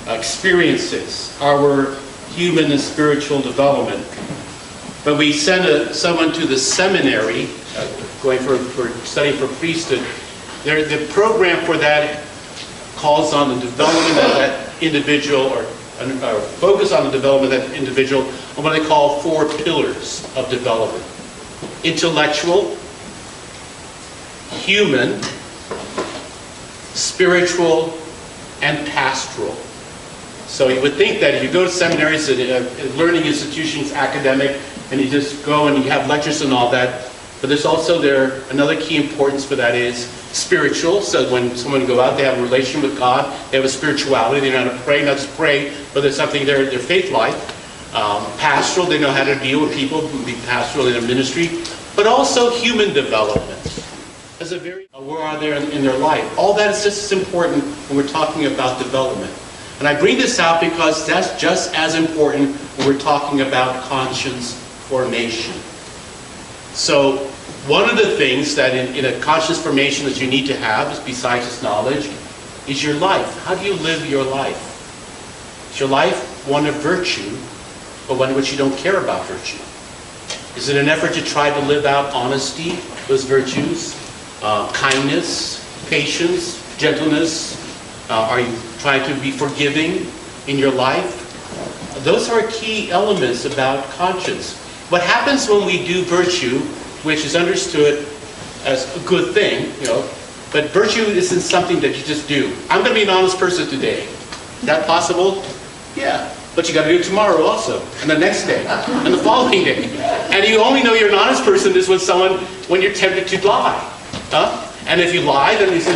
experiences, our human and spiritual development. When we send someone to the seminary, going for studying for priesthood, the program for that calls on the development of that individual, or focus on the development of that individual on what they call 4 pillars of development: intellectual, human, spiritual, and pastoral. So you would think that if you go to seminaries, learning institutions, academic, and you just go and you have lectures and all that, but there's also another key importance for that is spiritual. So when someone go out, they have a relation with God, they have a spirituality, they know how to pray, not just pray, but there's something there in their faith life. Pastoral, they know how to deal with people, be pastoral in their ministry, but also human development. Where are they in their life? All that is just as important when we're talking about development. And I bring this out because that's just as important when we're talking about conscience formation. So one of the things that in a conscience formation that you need to have, is besides this knowledge, is your life. How do you live your life? Is your life one of virtue, or one in which you don't care about virtue? Is it an effort to try to live out honesty, those virtues? Kindness, patience, gentleness? Are you trying to be forgiving in your life? Those are key elements about conscience. What happens when we do virtue, which is understood as a good thing, but virtue isn't something that you just do. I'm going to be an honest person today. Is that possible? Yeah. But you got to do it tomorrow also, and the next day, and the following day. And you only know you're an honest person is when you're tempted to lie. And if you lie, then you say,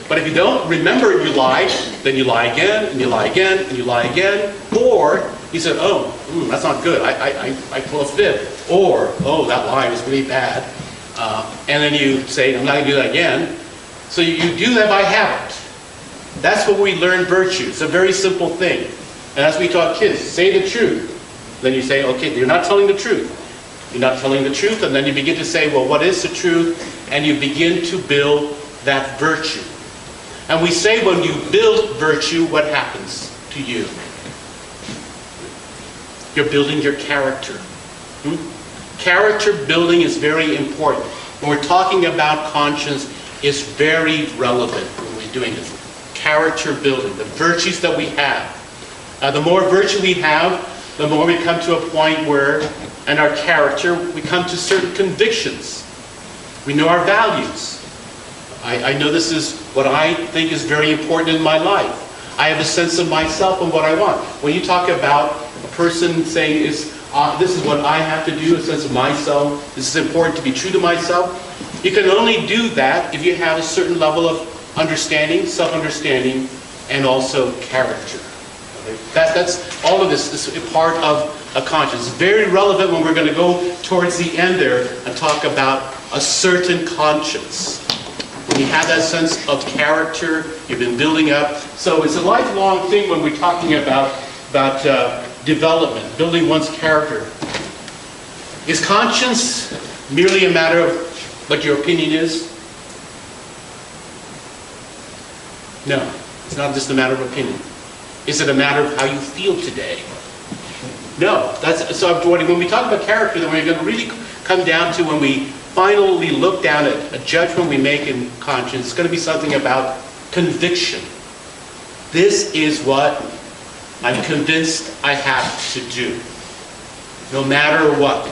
But if you don't remember you lied, then you lie again, and you lie again, and you lie again. Or you said, that's not good. I pull a fib. Or, that lie was really bad. And then you say, I'm not going to do that again. So you do that by habit. That's what we learn virtue. It's a very simple thing. And as we taught kids, say the truth. Then you say, okay, you're not telling the truth. You're not telling the truth, and then you begin to say, well, what is the truth? And you begin to build that virtue. And we say when you build virtue, what happens to you? You're building your character. Character building is very important. When we're talking about conscience, it's very relevant when we're doing this. Character building, the virtues that we have. The more virtue we have, the more we come to a point where, in our character, we come to certain convictions. We know our values. I know this is what I think is very important in my life. I have a sense of myself and what I want. When you talk about a person saying, this is what I have to do, a sense of myself, this is important to be true to myself, you can only do that if you have a certain level of understanding, self-understanding, and also character. That's all of this is a part of a conscience. It's very relevant when we're going to go towards the end there and talk about a certain conscience. When you have that sense of character, you've been building up. So it's a lifelong thing when we're talking about development, building one's character. Is conscience merely a matter of what your opinion is? No, it's not just a matter of opinion. Is it a matter of how you feel today? No, when we talk about character, then we're going to really come down to when we finally look down at a judgment we make in conscience. It's going to be something about conviction. This is what I'm convinced I have to do, no matter what.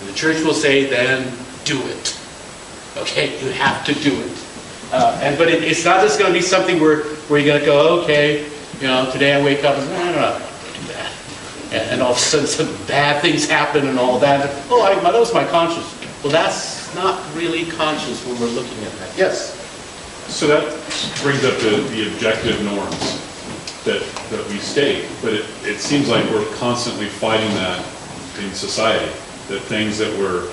And the church will say, then do it. Okay, you have to do it. But it's not just going to be something where you're going to go, okay, today I wake up and I don't know, I'm going to do that. And all of a sudden some bad things happen and all that. Oh, that was my conscience. Well, that's not really conscience when we're looking at that. Yes? So that brings up the objective norms that we state, but it seems like we're constantly fighting that in society, that things that were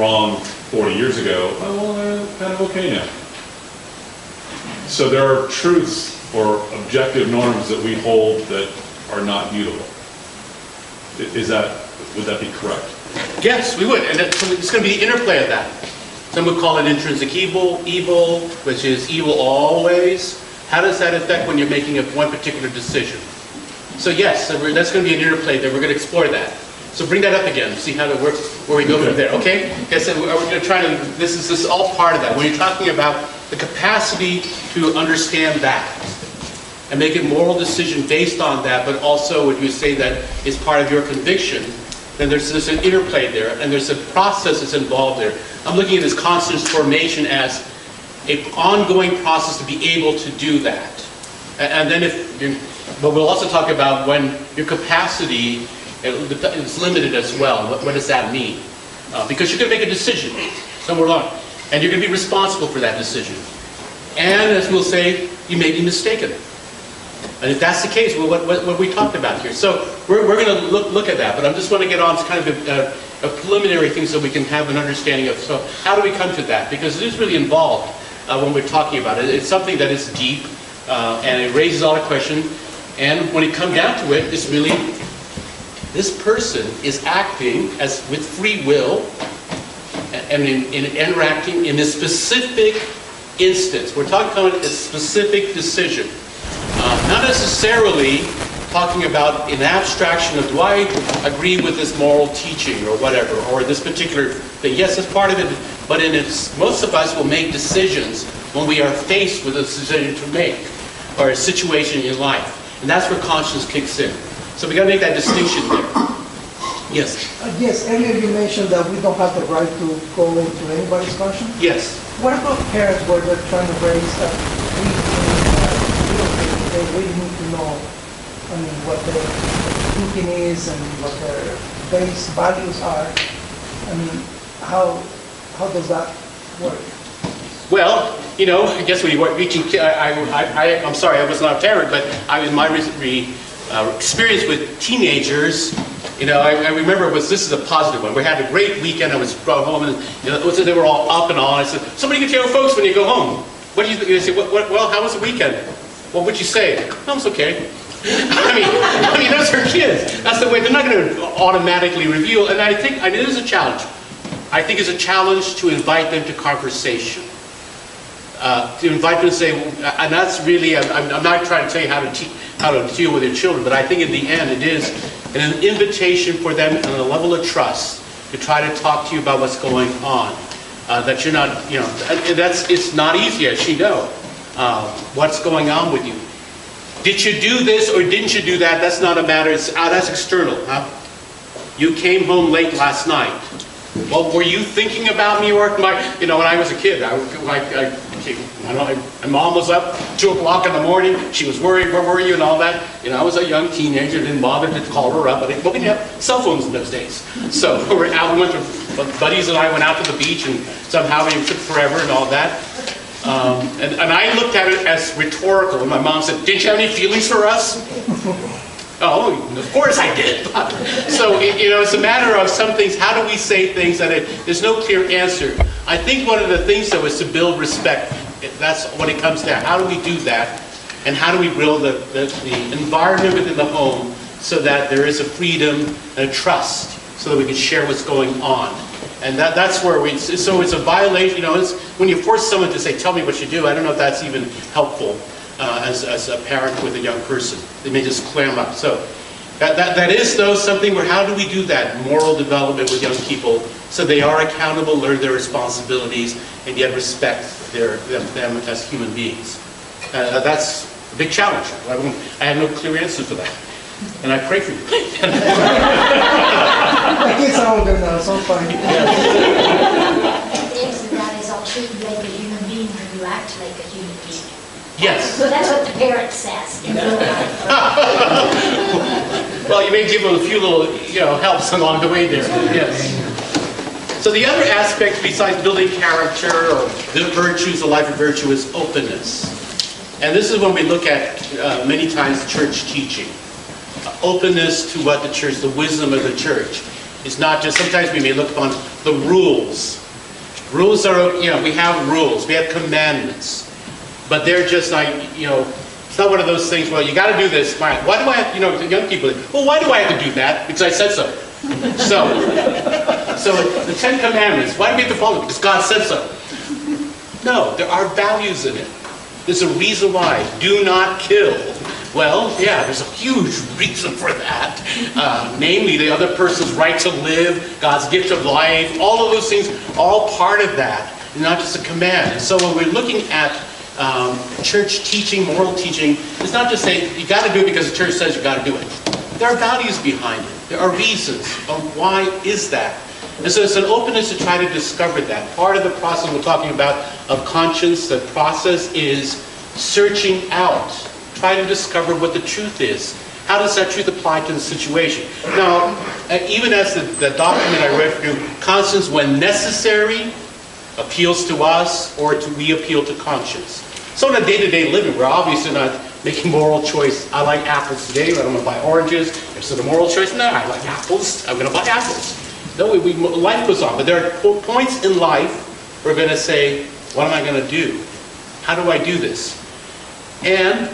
wrong 40 years ago, oh, well, they're kind of okay now. So there are truths or objective norms that we hold that are not mutable. Would that be correct? Yes, we would, and it's going to be the interplay of that. Some would call it intrinsic evil, which is evil always. How does that affect when you're making one particular decision? So yes, that's going to be an interplay there. We're going to explore that. So bring that up again, see how it works, where we go from there, okay? Yes, and we're going to try to, this is all part of that. When you're talking about the capacity to understand that and make a moral decision based on that, but also would you say that is part of your conviction, then there's an interplay there, and there's a process that's involved there. I'm looking at this conscience formation as an ongoing process to be able to do that. And then but we'll also talk about when your capacity is limited as well. What does that mean? Because you're going to make a decision somewhere along, and you're going to be responsible for that decision. And as we'll say, you may be mistaken. And if that's the case, well, what we talked about here. So we're going to look at that, but I just want to get on to kind of a preliminary thing so we can have an understanding of, so how do we come to that? Because it is really involved when we're talking about it. It's something that is deep, and it raises a lot of questions. And when it comes down to it, it's really, this person is acting with free will and in interacting in a specific instance. We're talking about a specific decision. Not necessarily talking about an abstraction of, do I agree with this moral teaching or whatever, or this particular thing. Yes, that's part of it, but most of us will make decisions when we are faced with a decision to make, or a situation in life. And that's where conscience kicks in. So we got to make that distinction there. Yes? Yes, earlier you mentioned that we don't have the right to go into anybody's conscience. Yes. What about parents where they're trying to raise they really need to know, what their thinking is and what their base values are? How does that work? Well, I guess when you're reaching, I'm sorry, I was not a parent, but in my experience with teenagers, I remember this is a positive one. We had a great weekend. I was brought home, and they were all up and on. I said, somebody can tell folks when you go home. What do you think? They say, well, how was the weekend? What would you say? Oh, it's okay. I mean, those are kids. That's the way. They're not going to automatically reveal. And I think it is a challenge. I think it's a challenge to invite them to conversation. To invite them to say, and that's really, I'm not trying to tell you how to deal with your children, but I think in the end it is an invitation for them on a level of trust to try to talk to you about what's going on. That you're not, it's not easy, as you know. What's going on with you? Did you do this or didn't you do that? That's not a matter. That's external. Huh? You came home late last night. Well, were you thinking about me or when I was a kid? My mom was up 2 o'clock in the morning. She was worried, where were you, and all that. I was a young teenager, didn't bother to call her up. But we didn't have cell phones in those days. So we went to, buddies and I went out to the beach, and somehow it took forever and all that. And I looked at it as rhetorical. And my mom said, didn't you have any feelings for us? Oh, of course I did. So, it's a matter of some things. How do we say things that there's no clear answer? I think one of the things, though, is to build respect. That's what it comes down. How do we do that? And how do we build the environment within the home so that there is a freedom and a trust so that we can share what's going on? And that's where so it's a violation, it's when you force someone to say, tell me what you do, I don't know if that's even helpful as a parent with a young person. They may just clam up. So That is, though, something where how do we do that moral development with young people so they are accountable, learn their responsibilities, and yet respect them as human beings? That's a big challenge. I have no clear answer for that. And I pray for you. My kids are older now, so fine. That is all treat you like a human being when you act like a human being. Yes. That's what the parent says. Well, you may give them a few little, helps along the way there. Yes. So the other aspect besides building character or the virtues, a life of virtue, is openness. And this is when we look at many times church teaching. Openness to what the church, the wisdom of the church. It's not just, sometimes we may look upon the rules. Rules are, we have rules, we have commandments. But they're just like, it's not one of those things, well, you got to do this. Why do I have, the young people, well, why do I have to do that? Because I said so. So the 10 Commandments, why do we have to follow them? Because God said so. No, there are values in it. There's a reason why. Do not kill. Well, yeah, there's a huge reason for that. Namely, the other person's right to live, God's gift of life, all of those things, all part of that, and not just a command. And so when we're looking at church teaching, moral teaching, it's not just saying you got to do it because the church says you got to do it. There are values behind it. There are reasons of why is that. And so it's an openness to try to discover that. Part of the process we're talking about of conscience, the process is searching out, try to discover what the truth is. How does that truth apply to the situation? Now, even as the document I read through, conscience when necessary appeals to us, or we appeal to conscience. So in a day-to-day living, we're obviously not making moral choice. I like apples today, but I'm going to buy oranges. Is it a moral choice? No, I like apples. I'm going to buy apples. No, life goes on. But there are points in life we're going to say, what am I going to do? How do I do this? And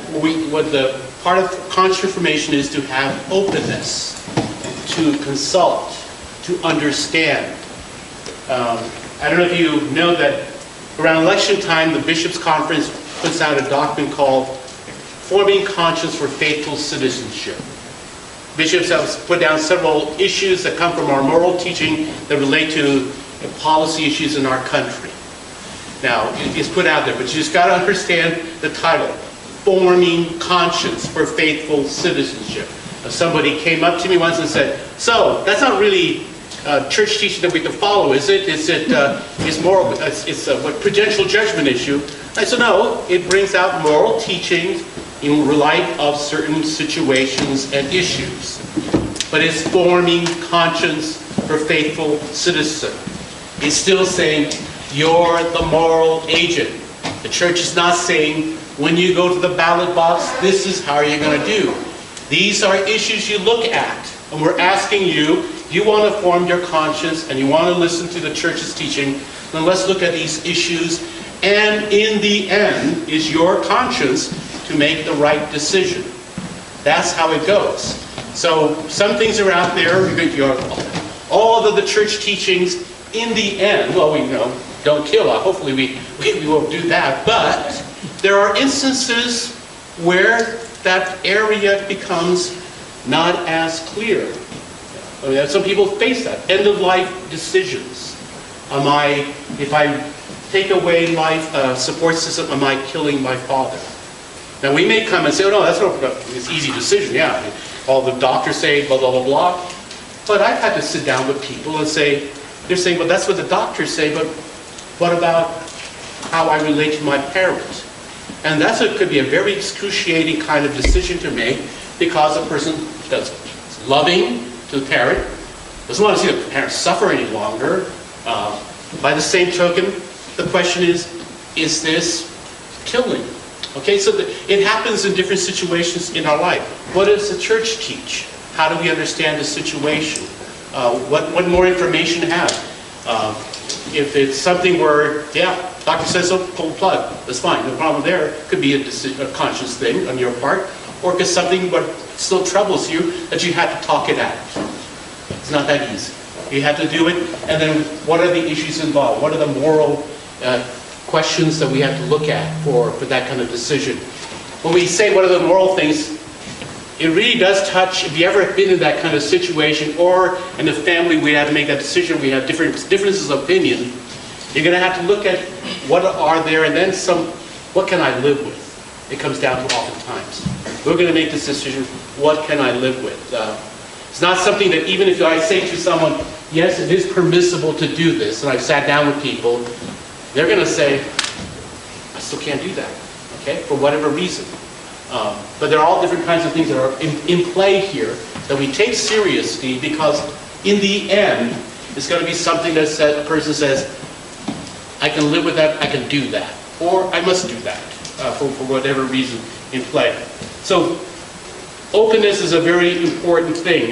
what the part of conscious reformation is to have openness, to consult, to understand. I don't know if you know that around election time, the Bishops' Conference puts out a document called Forming Conscience for Faithful Citizenship. Bishops have put down several issues that come from our moral teaching that relate to policy issues in our country. Now, it's put out there, but you just got to understand the title, Forming Conscience for Faithful Citizenship. Now, somebody came up to me once and said, so, that's not really church teaching that we can follow, is it? It's moral, it's a prudential judgment issue. I said, no, it brings out moral teachings in light of certain situations and issues. But it's forming conscience for faithful citizen. It's still saying, you're the moral agent. The church is not saying, when you go to the ballot box, this is how you're going to do. These are issues you look at. And we're asking you, you want to form your conscience and you want to listen to the church's teaching, then let's look at these issues. And in the end, is your conscience to make the right decision. That's how it goes. So some things are out there, all of the church teachings, in the end, well, we know, don't kill. Hopefully we won't do that. But there are instances where that area becomes not as clear. I mean, some people face that. End-of-life decisions. If I take away my support system, am I killing my father? Now, we may come and say, oh, no, that's it's an easy decision, yeah. All the doctors say, blah, blah, blah, blah. But I've had to sit down with people and say, they're saying, well, that's what the doctors say, but what about how I relate to my parent? And could be a very excruciating kind of decision to make because a person is loving to the parent, doesn't want to see the parent suffer any longer. By the same token, the question is this killing? Okay, so it happens in different situations in our life. What does the church teach? How do we understand the situation? What more information have? If it's something where, yeah, doctor says so, pull the plug. That's fine, no problem there. Could be a conscious thing on your part. Or because something what still troubles you that you had to talk it out. It's not that easy. You have to do it, and then what are the issues involved? What are the moral questions that we have to look at for that kind of decision? When we say what are the moral things, it really does touch, if you ever been in that kind of situation, or in a family we had to make that decision, we have differences of opinion, you're going to have to look at what are there, and then what can I live with? It comes down to oftentimes. We're going to make this decision, what can I live with? It's not something that even if I say to someone, yes, it is permissible to do this, and I've sat down with people, they're going to say, I still can't do that, okay, for whatever reason. But there are all different kinds of things that are in play here that we take seriously, because in the end, it's going to be something that a person says, I can live with that, I can do that, or I must do that for whatever reason in play. So openness is a very important thing.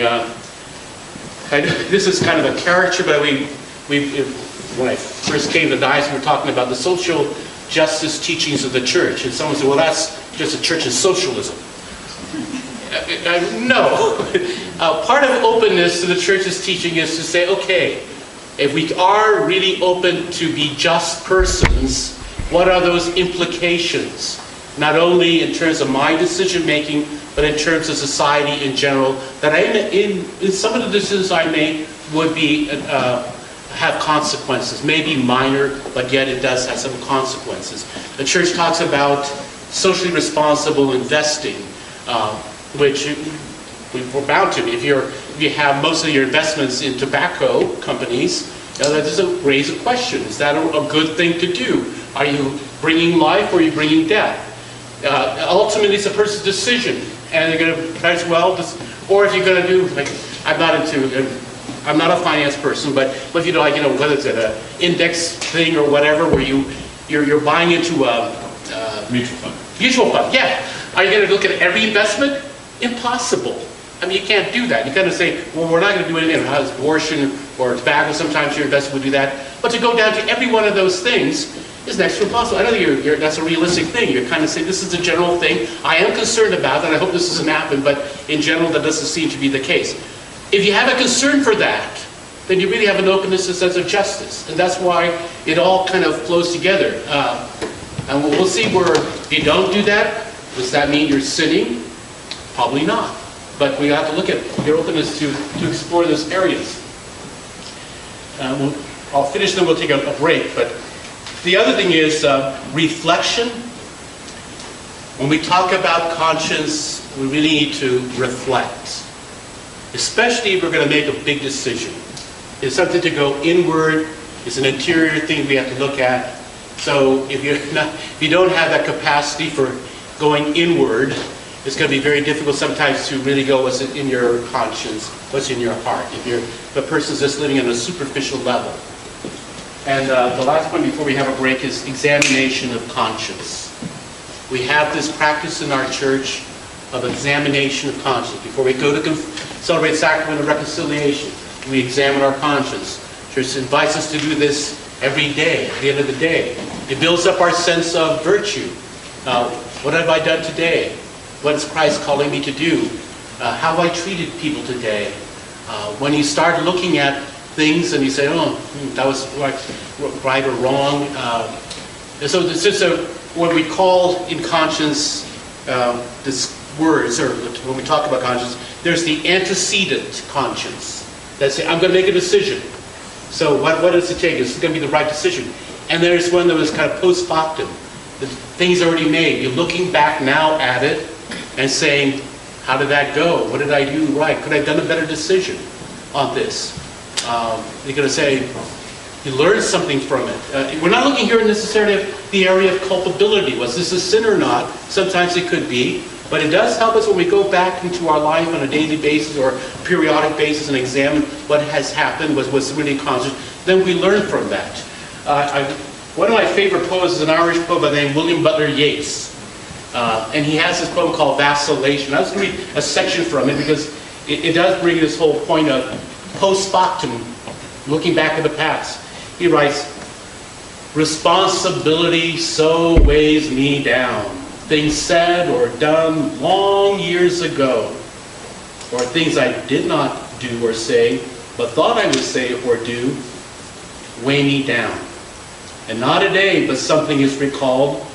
This is kind of a caricature, but when I first came to the diocese, we were talking about the social justice teachings of the church, and someone said, well, that's just a church of socialism. No. Part of openness to the church's teaching is to say, okay, if we are really open to be just persons, what are those implications? Not only in terms of my decision making, but in terms of society in general, that in some of the decisions I make would be have consequences, maybe minor, but yet it does have some consequences. The church talks about socially responsible investing, which we're bound to. If you have most of your investments in tobacco companies, that does raise a question. Is that a good thing to do? Are you bringing life or are you bringing death? Ultimately, it's a person's decision, and they're going to price well. Or if you're going to do, like, I'm not a finance person, but if you know, like, whether it's an index thing or whatever, where you're buying into a mutual fund. Mutual fund, yeah. Are you going to look at every investment? Impossible. I mean, you can't do that. You kind of say, well, we're not going to do anything about abortion or tobacco. Sometimes your investment would do that. But to go down to every one of those things is next to impossible. I know that's a realistic thing. You're kind of saying, this is a general thing. I am concerned about that. I hope this doesn't happen. But in general, that doesn't seem to be the case. If you have a concern for that, then you really have an openness to a sense of justice. And that's why it all kind of flows together. And we'll see where, if you don't do that, does that mean you're sinning? Probably not. But we have to look at your openness to explore those areas. I'll finish, then we'll take a break. But the other thing is reflection. When we talk about conscience, we really need to reflect. Especially if we're going to make a big decision. It's something to go inward. It's an interior thing we have to look at. So if you don't have that capacity for going inward, it's going to be very difficult sometimes to really go what's in your conscience, what's in your heart, if the person's just living on a superficial level. And the last point before we have a break is examination of conscience. We have this practice in our church of examination of conscience. Before we go to celebrate sacrament of reconciliation, we examine our conscience. Church invites us to do this every day, at the end of the day. It builds up our sense of virtue. What have I done today? What is Christ calling me to do? How have I treated people today? When you start looking at things and you say, oh, that was right or wrong. And so it's just what we call in conscience this words, or when we talk about conscience, there's the antecedent conscience. That's it, I'm going to make a decision. So what does it take? It's going to be the right decision. And there's one that was kind of post factum. The thing's already made. You're looking back now at it and saying, how did that go? What did I do right? Could I have done a better decision on this? You're going to say, you learned something from it. We're not looking here necessarily at the area of culpability. Was this a sin or not? Sometimes it could be. But it does help us when we go back into our life on a daily basis or periodic basis and examine what has happened, what's really conscious. Then we learn from that. One of my favorite poets is an Irish poet by the name of William Butler Yeats. And he has this poem called Vacillation. I was going to read a section from it because it does bring this whole point of post factum, looking back at the past. He writes, responsibility so weighs me down. Things said or done long years ago, or things I did not do or say, but thought I would say or do, weigh me down. And not a day, but something is recalled,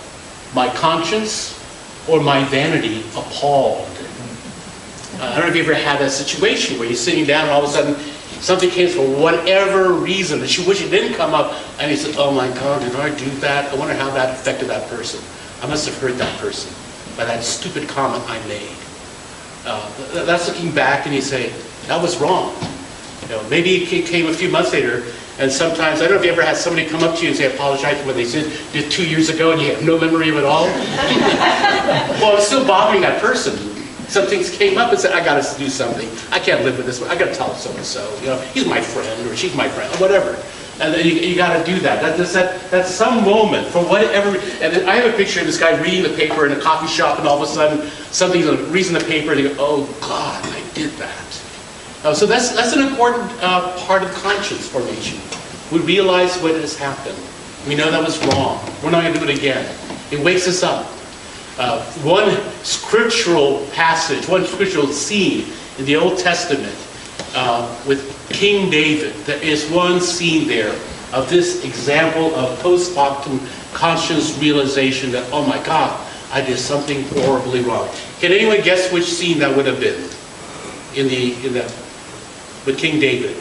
my conscience or my vanity appalled. I don't know if you ever had that situation where you're sitting down and all of a sudden something came for whatever reason that you wish it didn't come up, and you said, oh my God, did I do that? I wonder how that affected that person. I must have hurt that person by that stupid comment I made. That's looking back and you say, that was wrong. Maybe it came a few months later, and sometimes, I don't know if you ever had somebody come up to you and say, apologize for what they did 2 years ago, and you have no memory of it all. Well, it's still bothering that person. Some things came up and said, I got to do something. I can't live with this. I got to tell so-and-so. He's my friend, or she's my friend, or whatever. And then you got to do that. That's some moment for whatever. And I have a picture of this guy reading the paper in a coffee shop, and all of a sudden something's reading the paper, and you go, oh God, I did that. So that's an important part of conscience formation. We realize what has happened. We know that was wrong. We're not going to do it again. It wakes us up. One scriptural passage, one scriptural scene in the Old Testament with King David, there is one scene there of this example of post-factum conscious realization that, oh my God, I did something horribly wrong. Can anyone guess which scene that would have been with King David?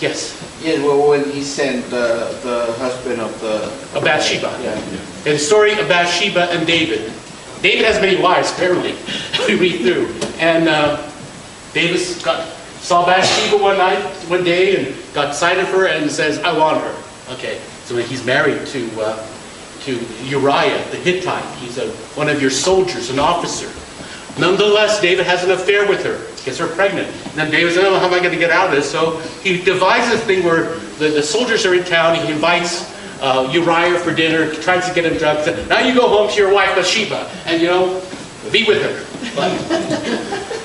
Yes. Yes, well, when he sent the husband of Bathsheba. Yeah. And the story of Bathsheba and David. David has many wives, apparently. We read through. And David saw Bathsheba one day, and got sight of her and says, I want her. Okay, so he's married to Uriah, the Hittite. He's one of your soldiers, an officer. Nonetheless, David has an affair with her. Gets her pregnant. And then David says, oh, how am I going to get out of this? So he devises a thing where the soldiers are in town. He invites Uriah for dinner, tries to get him drunk. Says, now you go home to your wife Bathsheba and, be with her.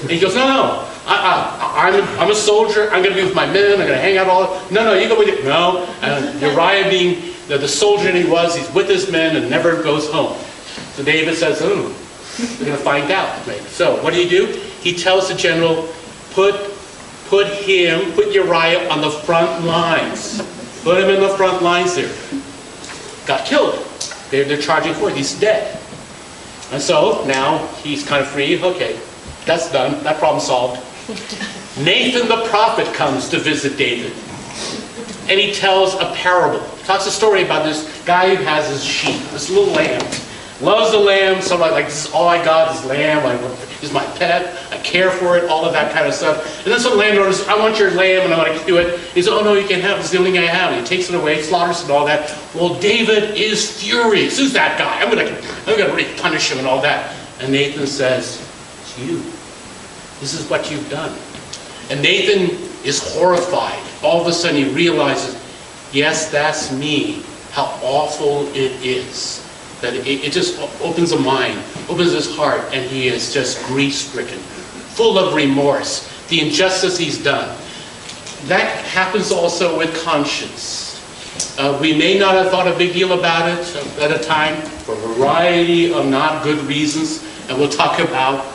And he goes, no. I'm a soldier. I'm going to be with my men. I'm going to hang out all. No, you go with it. No. And Uriah, being the soldier that he was, he's with his men and never goes home. So David says, oh, we're going to find out. Right? So what do? He tells the general, put Uriah on the front lines. Put him in the front lines there. Got killed. They're charging for it. He's dead. And so now he's kind of free. Okay, that's done. That problem solved. Nathan the prophet comes to visit David. And he tells a parable. He talks a story about this guy who has his sheep, this little lamb. Loves the lamb, so like this is all I got, this lamb, is my pet, I care for it, all of that kind of stuff. And then some landlord says, I want your lamb and I want to do it. He says, oh no, you can't have it, it's the only thing I have. And he takes it away, slaughters it and all that. Well, David is furious. Who's that guy? I'm gonna really punish him and all that. And Nathan says, it's you. This is what you've done. And Nathan is horrified. All of a sudden he realizes, yes, that's me. How awful it is. That it just opens a mind, opens his heart, and he is just grief-stricken, full of remorse, the injustice he's done. That happens also with conscience. We may not have thought a big deal about it at a time for a variety of not good reasons, and we'll talk about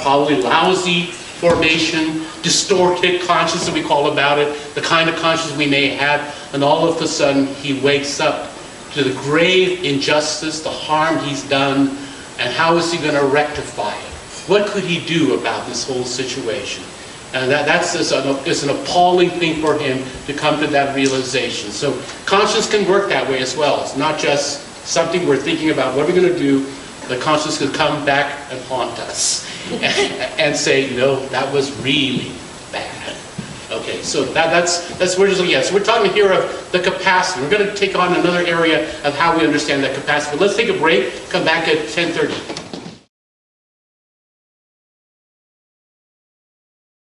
probably lousy formation, distorted conscience that we call about it, the kind of conscience we may have, and all of a sudden he wakes up to the grave injustice, the harm he's done, and how is he going to rectify it? What could he do about this whole situation? And it's an appalling thing for him to come to that realization. So conscience can work that way as well. It's not just something we're thinking about, what are we going to do? The conscience could come back and haunt us and say, no, that was really bad. Okay, so that's we're just looking at. So we're talking here of the capacity. We're going to take on another area of how we understand that capacity. But let's take a break, come back at 10:30.